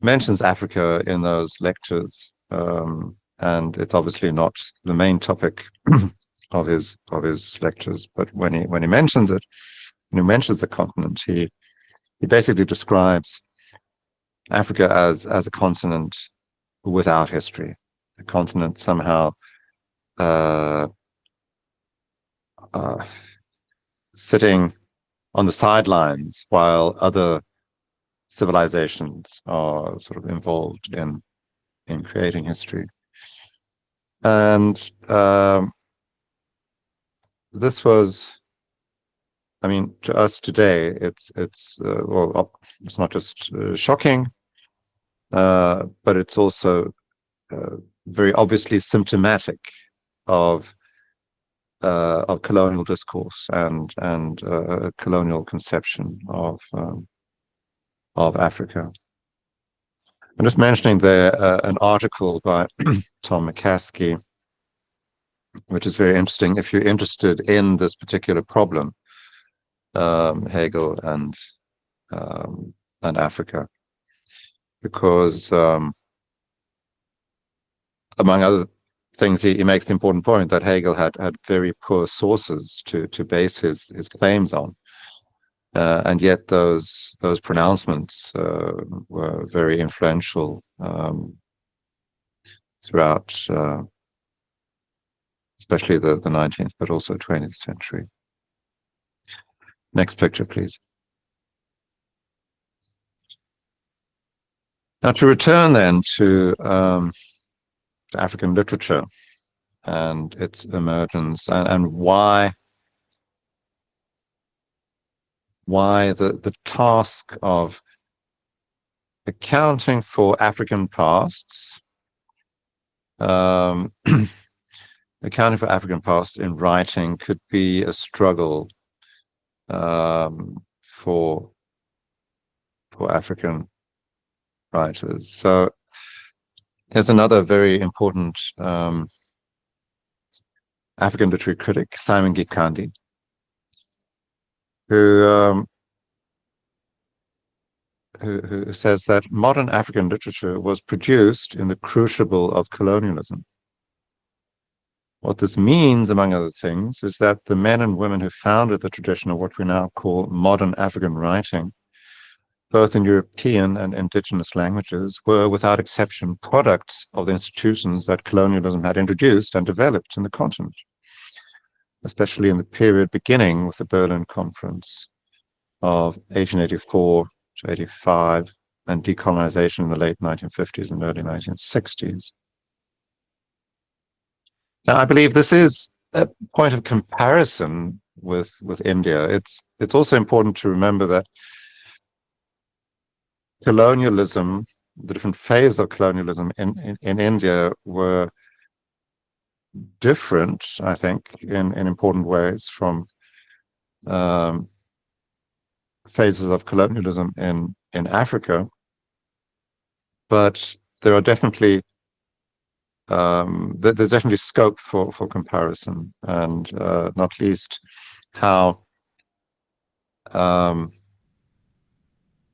mentions Africa in those lectures, and it's obviously not the main topic of his lectures, but when he mentions it, when he mentions the continent, he basically describes Africa as a continent without history, a continent somehow sitting on the sidelines while other civilizations are sort of involved in creating history. And this was, I mean, to us today, it's well, it's not just shocking, but it's also very obviously symptomatic of colonial discourse and colonial conception of Africa. I'm just mentioning there an article by Tom McCaskey, which is very interesting if you're interested in this particular problem, Hegel and Africa, because among other things, he makes the important point that Hegel had very poor sources to base his claims on. And yet those pronouncements were very influential throughout, especially the 19th, but also 20th century. Next picture, please. Now, to return then to African literature and its emergence, and why the task of accounting for African pasts, accounting for African pasts in writing could be a struggle for African writers. So here's another very important African literary critic, Simon Gikandi, who says that modern African literature was produced in the crucible of colonialism. What this means, among other things, is that the men and women who founded the tradition of what we now call modern African writing, both in European and indigenous languages, were without exception products of the institutions that colonialism had introduced and developed in the continent, especially in the period beginning with the Berlin Conference of 1884 to 85 and decolonization in the late 1950s and early 1960s. Now, I believe this is a point of comparison with India. It's also important to remember that colonialism, the different phases of colonialism in India were different, I think, in important ways from phases of colonialism in Africa, but there are definitely there's definitely scope for comparison, and not least how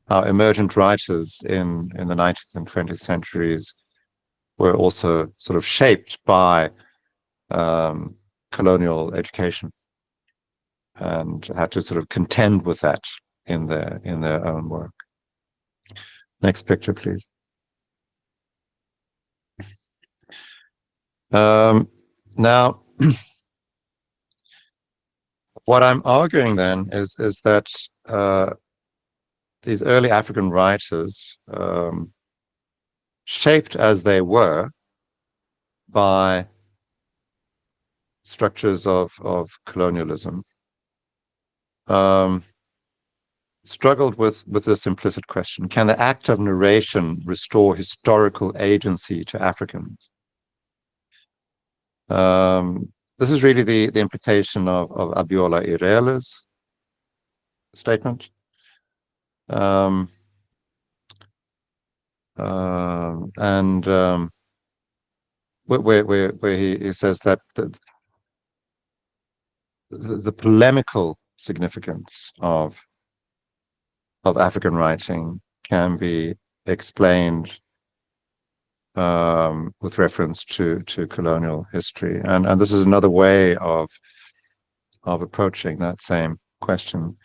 emergent writers in the 19th and 20th centuries were also sort of shaped by colonial education and had to sort of contend with that in their own work. Next picture, please. Now, what I'm arguing then is that these early African writers, shaped as they were by structures of colonialism, struggled with this implicit question: can the act of narration restore historical agency to Africans? This is really the implication of Abiola Irela's statement, and where he says that the polemical significance of African writing can be explained with reference to colonial history, and this is another way of approaching that same question.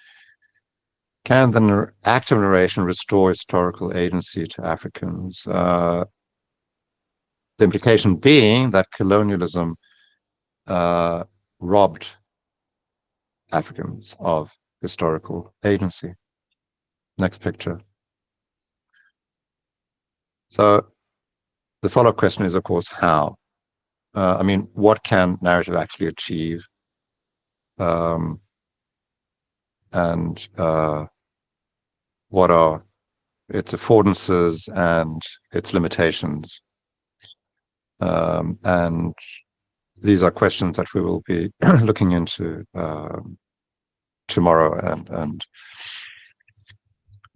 Can the act of narration restore historical agency to Africans? The implication being that colonialism robbed Africans of historical agency. Next picture. So the follow-up question is, of course, how? I mean, what can narrative actually achieve? And what are its affordances and its limitations? And these are questions that we will be looking into tomorrow and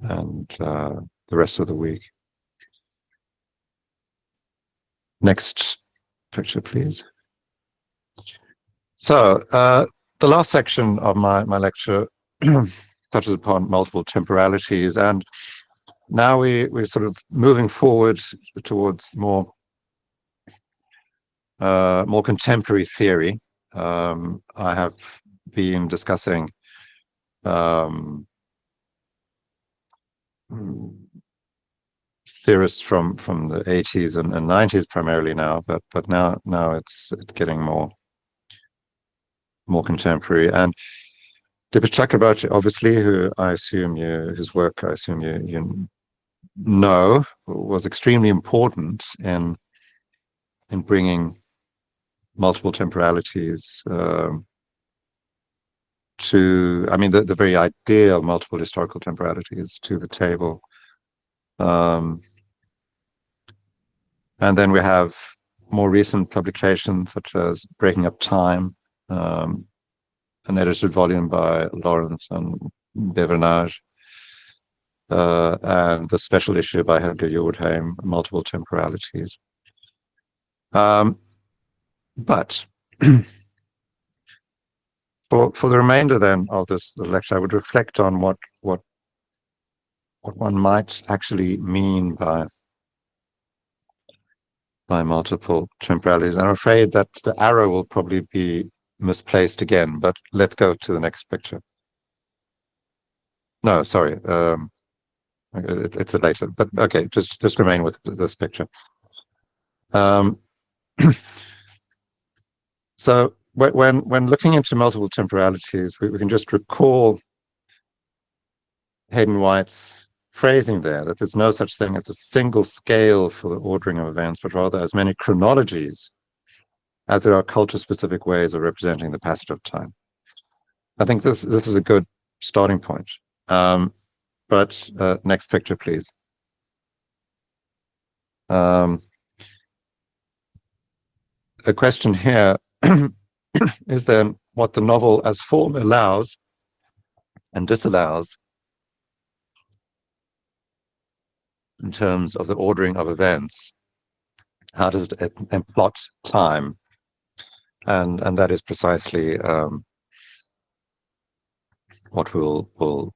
the rest of the week. Next picture, please. So the last section of my lecture touches upon multiple temporalities, and now we're sort of moving forward towards more contemporary theory. I have been discussing theorists from the 80s and 90s primarily now, but now it's getting more contemporary. And Dipesh Chakrabarty, obviously, whose work I assume you know, was extremely important in bringing multiple temporalities the very idea of multiple historical temporalities to the table. And then we have more recent publications such as Breaking Up Time, an edited volume by Lawrence and Bevernage, and the special issue by Helge Jordheim, Multiple Temporalities. But for the remainder then of this lecture, I would reflect on what one might actually mean by multiple temporalities. I'm afraid that the arrow will probably be misplaced again, but let's go to the next picture. No, sorry, it's a later, but okay, just remain with this picture. So when looking into multiple temporalities, we can just recall Hayden White's phrasing there, that there's no such thing as a single scale for the ordering of events, but rather as many chronologies as there are culture-specific ways of representing the passage of time. I think this is a good starting point. But next picture, please. A question here is then what the novel as form allows and disallows in terms of the ordering of events. How does it plot time? And that is precisely what we'll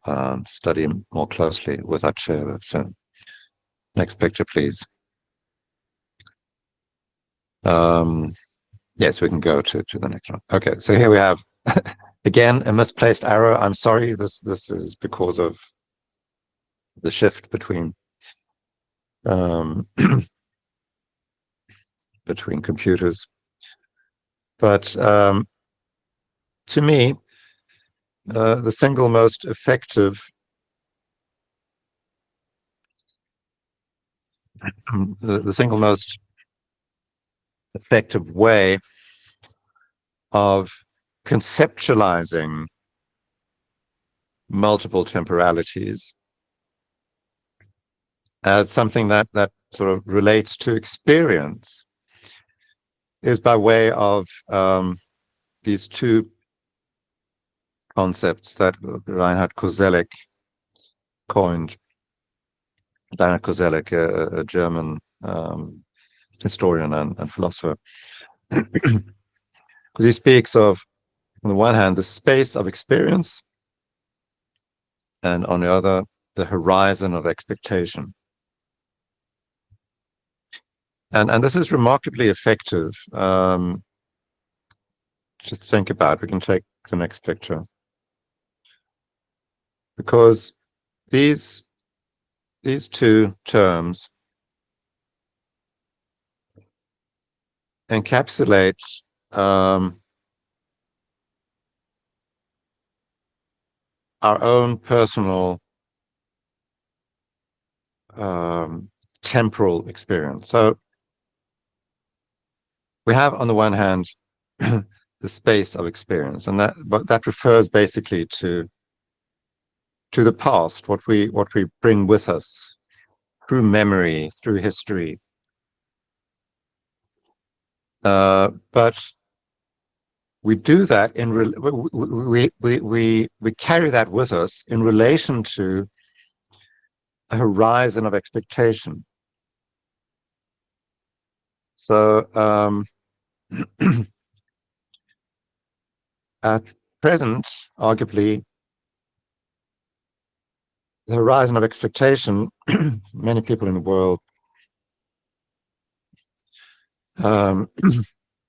study more closely with Achebe. So next picture, please. Yes, we can go to the next one. Okay, so here we have again a misplaced arrow. I'm sorry, this is because of the shift between between computers. But to me, the single most effective the single most effective way of conceptualizing multiple temporalities as something that sort of relates to experience is by way of these two concepts that Reinhard Koselleck coined. Reinhard Koselleck, a German historian and philosopher, because he speaks of, on the one hand, the space of experience, and on the other, the horizon of expectation. And this is remarkably effective to think about. We can take the next picture. Because these two terms encapsulate our own personal temporal experience. So we have, on the one hand, the space of experience, and that refers basically to the past, what we bring with us through memory, through history. But we do that we carry that with us in relation to a horizon of expectation. So at present, arguably, the horizon of expectation, many people in the world,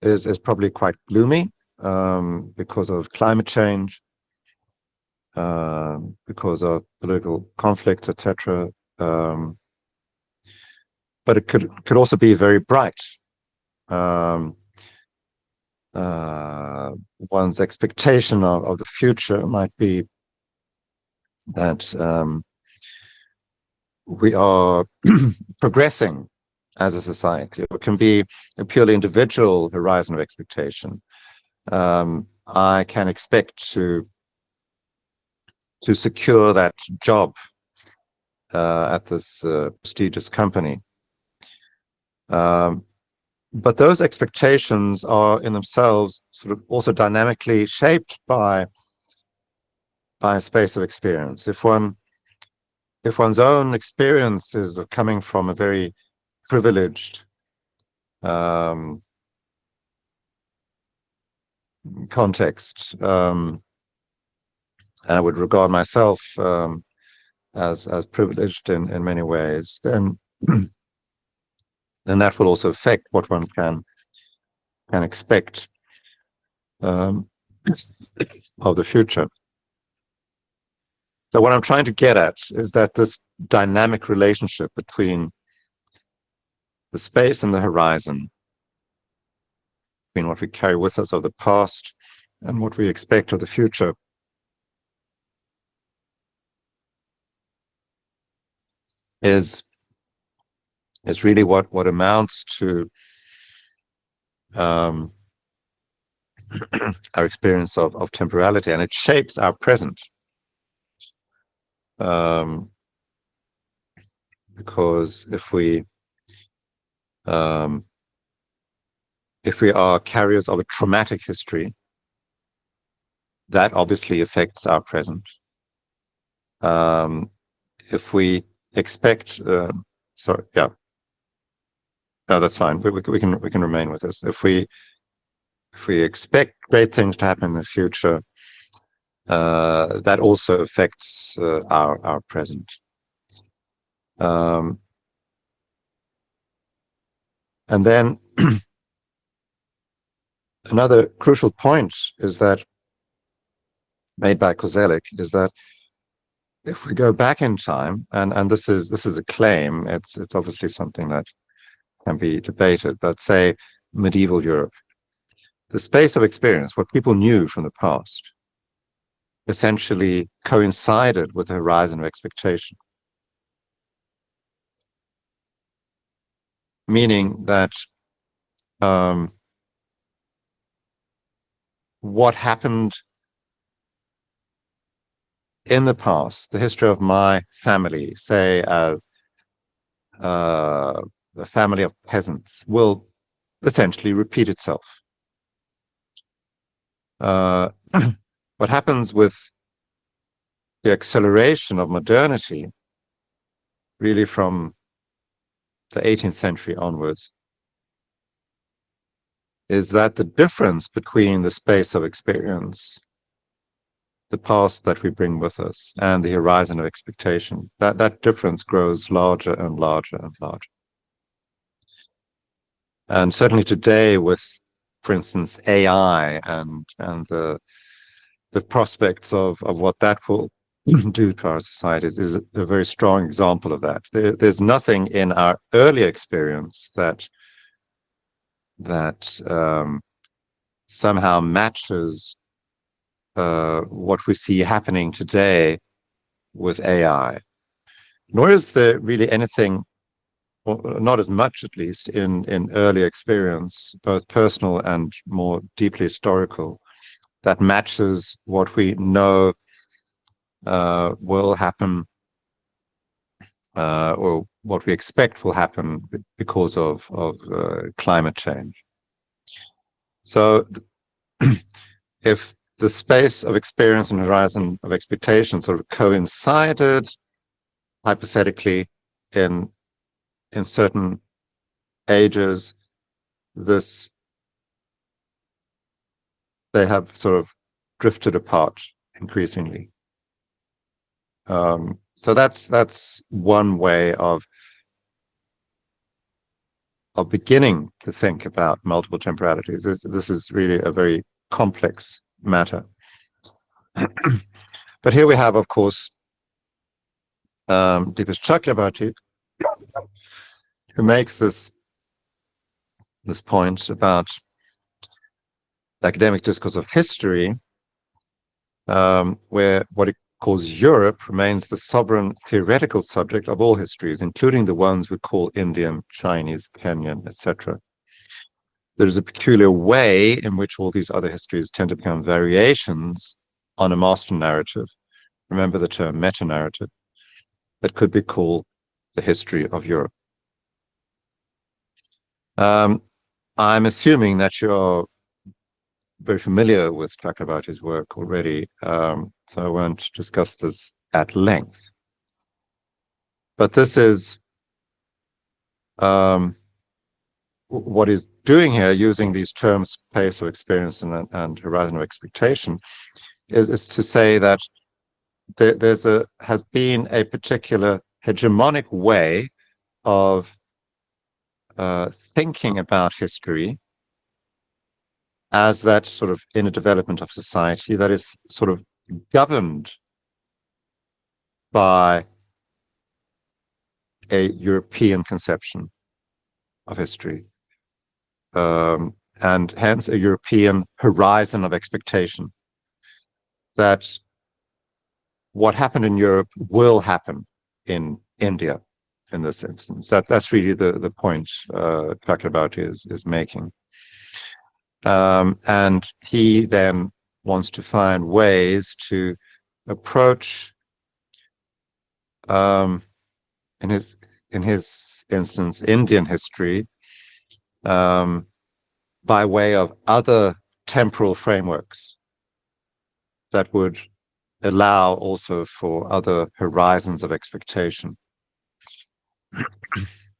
is probably quite gloomy because of climate change, because of political conflicts, etc. But it could also be very bright. One's expectation of the future might be that we are progressing as a society. It can be a purely individual horizon of expectation. I can expect to secure that job at this prestigious company. But those expectations are in themselves sort of also dynamically shaped by a space of experience. If one's own experiences are coming from a very privileged context, and I would regard myself as privileged in many ways, then that will also affect what one can expect of the future. So what I'm trying to get at is that this dynamic relationship between the space and the horizon, between what we carry with us of the past and what we expect of the future, is really what amounts to our experience of temporality, and it shapes our present. Because if we are carriers of a traumatic history, that obviously affects our present. If we expect, sorry, yeah, no, that's fine. We can remain with this. If we expect great things to happen in the future, that also affects our present. And then another crucial point is that, made by Kozelik, is that if we go back in time, and this is a claim, it's obviously something that can be debated, but say medieval Europe, the space of experience, what people knew from the past, essentially coincided with the horizon of expectation. Meaning that what happened in the past, the history of my family, say as a family of peasants, will essentially repeat itself. What happens with the acceleration of modernity, really from the 18th century onwards, is that the difference between the space of experience, the past that we bring with us, and the horizon of expectation, that difference grows larger and larger and larger. And certainly today, with, for instance, AI and the prospects of what that will do to our societies, is a very strong example of that. There's nothing in our earlier experience that somehow matches what we see happening today with AI. Nor is there really anything, or not as much at least, in early experience, both personal and more deeply historical, that matches what we know will happen, or what we expect will happen because of climate change. So if the space of experience and horizon of expectation sort of coincided, hypothetically, in certain ages, they have sort of drifted apart increasingly. So that's one way of beginning to think about multiple temporalities. This is really a very complex matter. But here we have, of course, Deepesh Chakrabarti, who makes this point about the academic discourse of history, where what it calls Europe remains the sovereign theoretical subject of all histories, including the ones we call Indian, Chinese, Kenyan, etc. There is a peculiar way in which all these other histories tend to become variations on a master narrative. Remember the term meta-narrative. that could be called the history of Europe. I'm assuming that you're very familiar with Chakrabarty's work already, so I won't discuss this at length. But this is what he's doing here, using these terms, pace of experience and horizon of expectation, is to say that has been a particular hegemonic way of thinking about history as that sort of inner development of society that is sort of governed by a European conception of history, and hence a European horizon of expectation, that what happened in Europe will happen in India in this instance. That's really the point Chakrabarty is making. And he then wants to find ways to approach, in his instance, Indian history, by way of other temporal frameworks that would allow also for other horizons of expectation.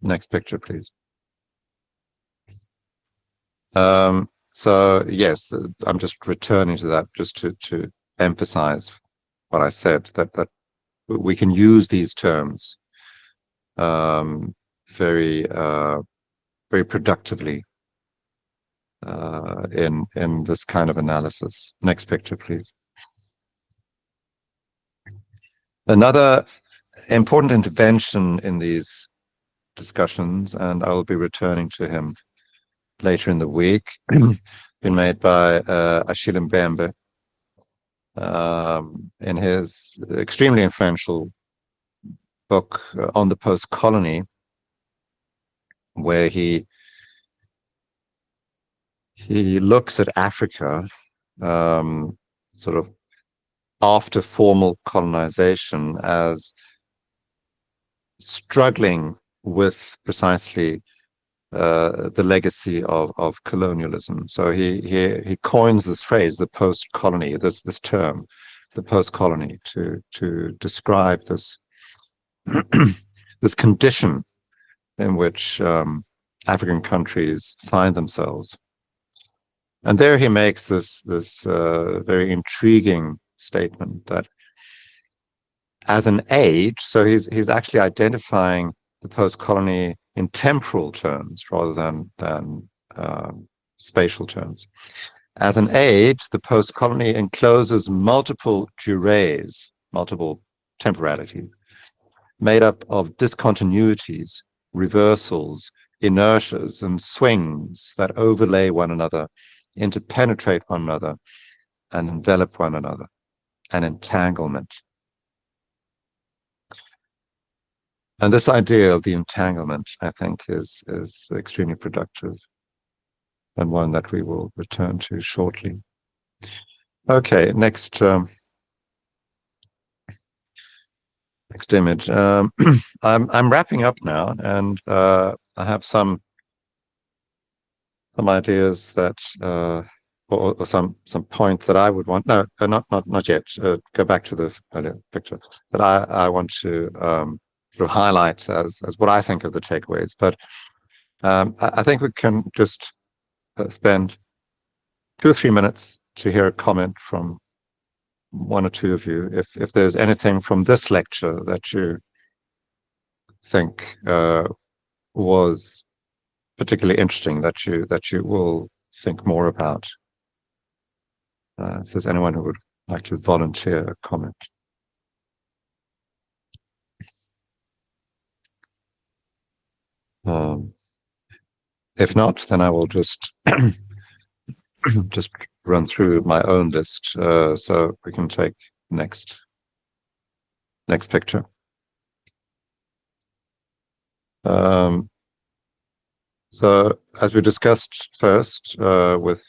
Next picture, please. So yes, I'm just returning to that just to emphasize what I said, that we can use these terms very very productively in this kind of analysis. Next picture, please. Another important intervention in these discussions, and I will be returning to him later in the week, been made by Achille Mbembe in his extremely influential book on the post-colony, where he looks at Africa sort of after formal colonization as struggling with precisely the legacy of colonialism. So he coins this phrase, the post-colony, this term, the post-colony, to describe this this condition in which African countries find themselves. And there he makes this very intriguing statement that as an age, so he's actually identifying the post-colony in temporal terms rather than spatial terms. As an age, the post-colony encloses multiple durées, multiple temporalities, made up of discontinuities, reversals, inertias, and swings that overlay one another, interpenetrate one another, and envelop one another, an entanglement. And this idea of the entanglement, I think, is extremely productive, and one that we will return to shortly. Okay, next image. I'm wrapping up now, and I have some ideas that or some points that I would want. No, not yet. Go back to the earlier picture that I want to sort of highlight as what I think of the takeaways. But I think we can just spend 2 or 3 minutes to hear a comment from one or two of you, if there's anything from this lecture that you think was particularly interesting, that you will think more about. If there's anyone who would like to volunteer a comment. If not, then I will just just run through my own list, so we can take next picture. So as we discussed first with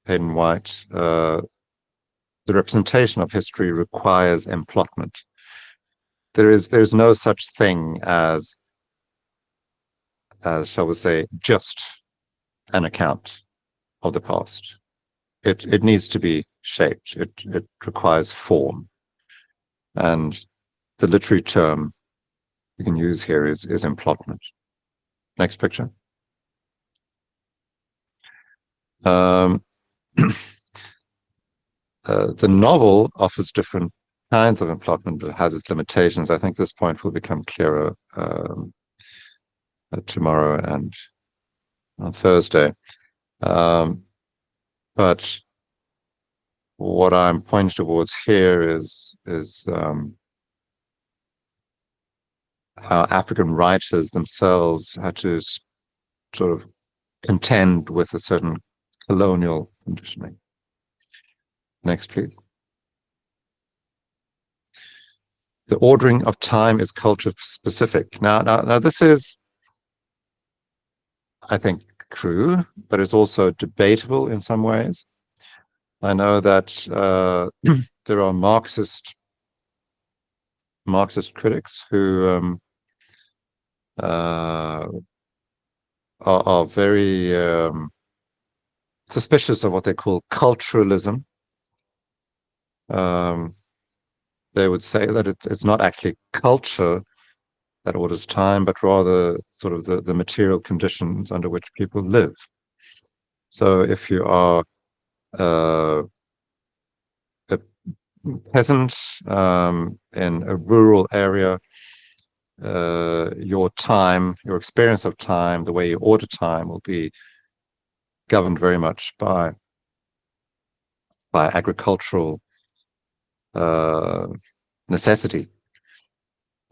Hayden White, the representation of history requires emplotment. there's no such thing as shall we say, just an account of the past. It needs to be shaped. It requires form. And the literary term we can use here is emplotment. Next picture. The novel offers different kinds of emplotment, but it has its limitations. I think this point will become clearer tomorrow and on Thursday. But what I'm pointing towards here is how African writers themselves had to sort of contend with a certain colonial conditioning. Next, please. The ordering of time is culture specific. Now, this is, I think, true, but it's also debatable in some ways. I know that there are Marxist critics who are very suspicious of what they call culturalism. They would say that it's not actually culture that orders time, but rather sort of the material conditions under which people live. So if you are a peasant in a rural area, your experience of time, the way you order time will be governed very much by agricultural necessity.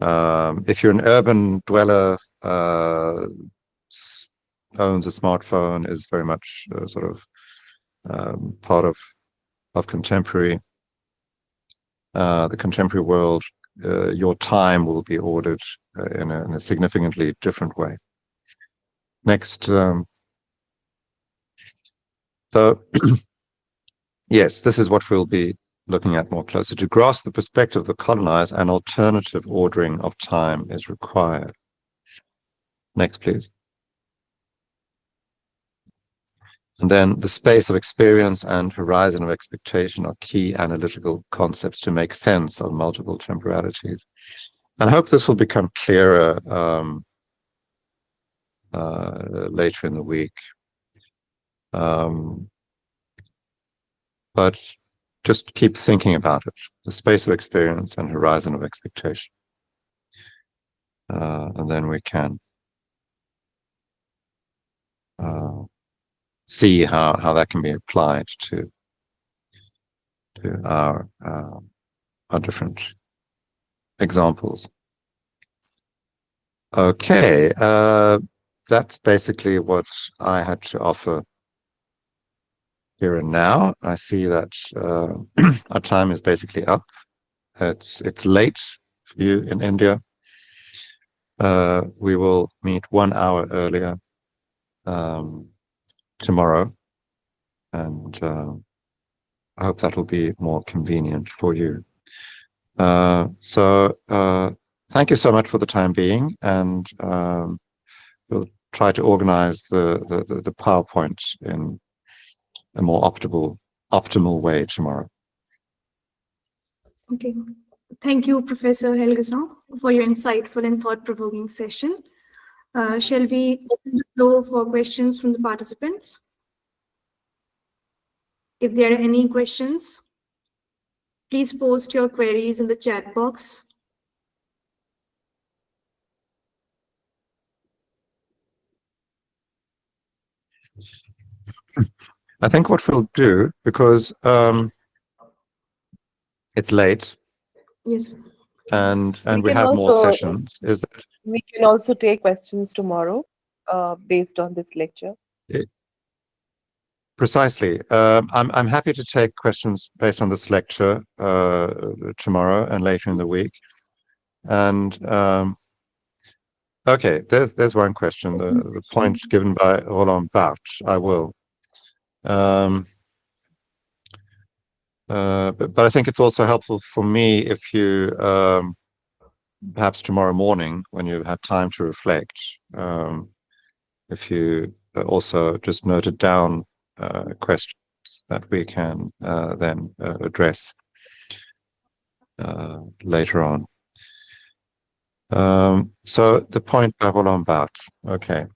If you're an urban dweller, owns a smartphone, is very much sort of part of contemporary the contemporary world, your time will be ordered in a significantly different way. Next. So, yes, this is what we'll be looking at more closely. To grasp the perspective of the colonized, an alternative ordering of time is required. Next, please. And then the space of experience and horizon of expectation are key analytical concepts to make sense of multiple temporalities. And I hope this will become clearer later in the week. But just keep thinking about it, the space of experience and horizon of expectation. And then we can see how that can be applied to our different examples. Okay, that's basically what I had to offer here and now. I see that our time is basically up. It's late for you in India. We will meet 1 hour earlier tomorrow, and I hope that will be more convenient for you. So thank you so much for the time being, and we'll try to organize the PowerPoint in a more optimal way tomorrow. Okay. Thank you, Professor Helgeson, for your insightful and thought-provoking session. Shall we open the floor for questions from the participants? If there are any questions, please post your queries in the chat box. I think what we'll do, because it's late, Yes. and we can have more also- sessions, is that We can also take questions tomorrow based on this lecture. precisely. I'm happy to take questions based on this lecture tomorrow and later in the week. And okay, there's one question. The point given by Roland Barthes. I will. But I think it's also helpful for me if you perhaps tomorrow morning when you have time to reflect, if you also just noted down questions that we can then address later on. So the point by Roland Barthes, okay.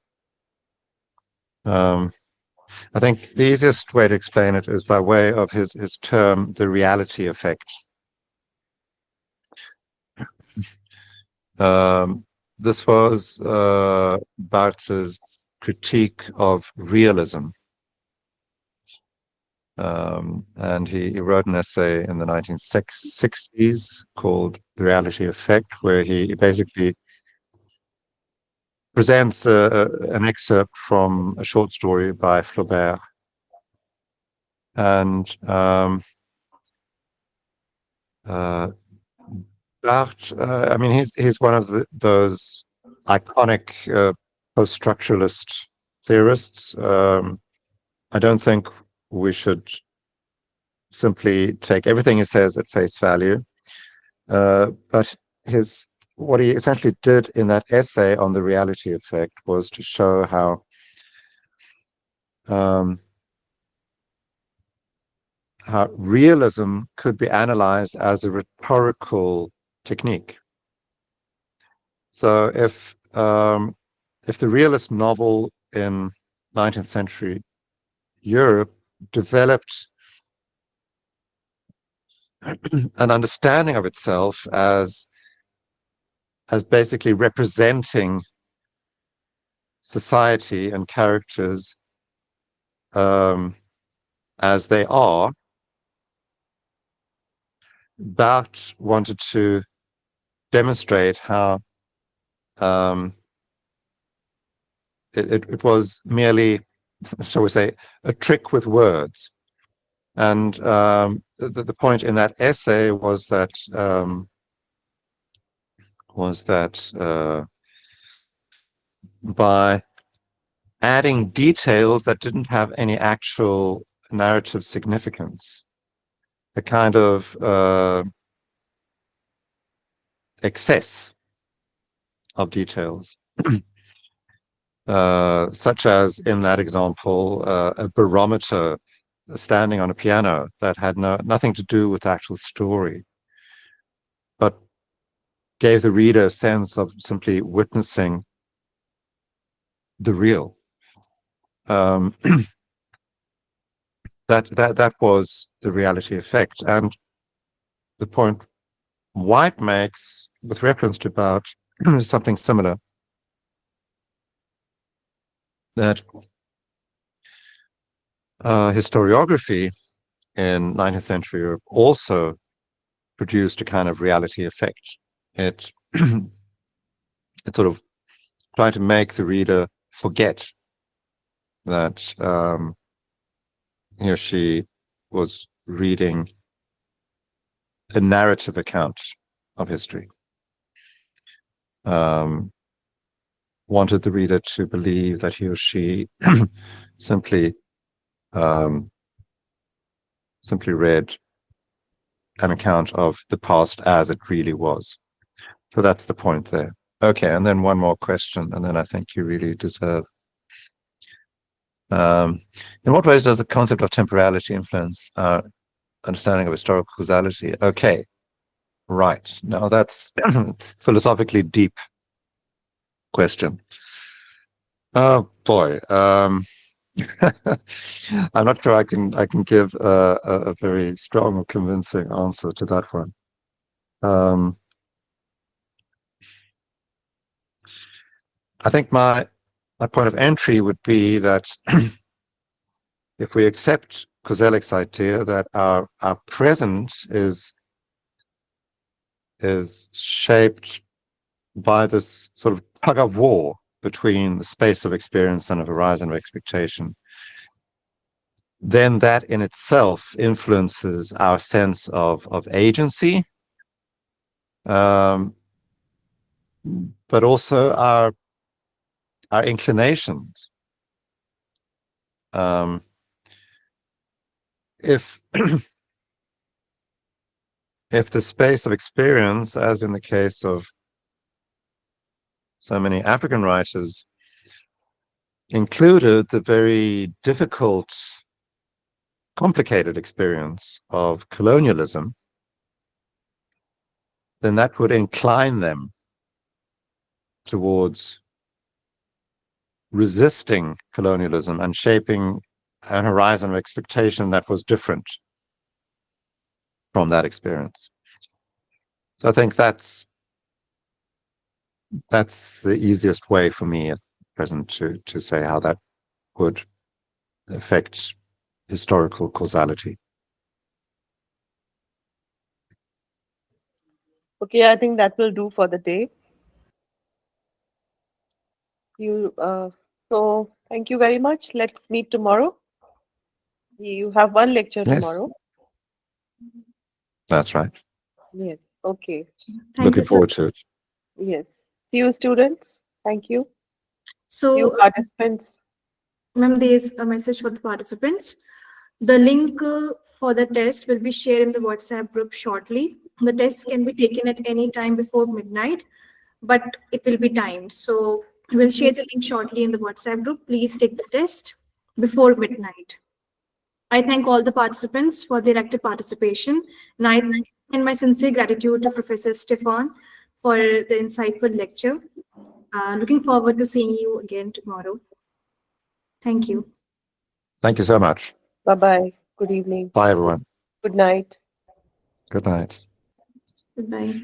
I think the easiest way to explain it is by way of his term, the reality effect. This was Barthes's critique of realism. And he wrote an essay in the 1960s called The Reality Effect, where he basically presents an excerpt from a short story by Flaubert. And Barthes, I mean, he's one of those iconic post-structuralist theorists. I don't think we should simply take everything he says at face value, but what he essentially did in that essay on the reality effect was to show how realism could be analyzed as a rhetorical technique. So if the realist novel in 19th century Europe developed an understanding of itself as basically representing society and characters as they are, Barthes wanted to demonstrate how it was merely, shall we say, a trick with words. And the point in that essay was that by adding details that didn't have any actual narrative significance, a kind of excess of details, such as in that example, a barometer standing on a piano that had nothing to do with the actual story, but gave the reader a sense of simply witnessing the real. That was the reality effect. And the point White makes with reference to Barthes is something similar, that historiography in 19th century Europe also produced a kind of reality effect. It sort of tried to make the reader forget that he or she was reading a narrative account of history. Wanted the reader to believe that he or she simply read an account of the past as it really was. So that's the point there. Okay, and then one more question, and then I think you really deserve. In what ways does the concept of temporality influence our understanding of historical causality? Okay, right. Now that's philosophically deep question. Oh boy. I'm not sure I can give a very strong or convincing answer to that one. I think my point of entry would be that if we accept Koselleck's idea that our present is shaped by this sort of tug of war between the space of experience and a horizon of expectation, then that in itself influences our sense of agency, but also our inclinations. If if the space of experience, as in the case of so many African writers included the very difficult, complicated experience of colonialism, then that would incline them towards resisting colonialism and shaping an horizon of expectation that was different from that experience. So I think that's the easiest way for me at present to say how that would affect historical causality. Okay, I think that will do for the day. So thank you very much. Let's meet tomorrow. You have one lecture Yes. tomorrow. That's right. Yes. Okay. Thank Looking you so forward to it. Yes. See you, students. Thank you. So, You participants. ma'am, there is a message for the participants. The link for the test will be shared in the WhatsApp group shortly. The test can be taken at any time before midnight, but it will be timed. So we'll share the link shortly in the WhatsApp group. Please take the test before midnight. I thank all the participants for their active participation. And I extend my sincere gratitude to Professor Stefan for the insightful lecture. Looking forward to seeing you again tomorrow. Thank you. Thank you so much. Bye-bye. Good evening. Bye, everyone. Good night. Good night. Goodbye.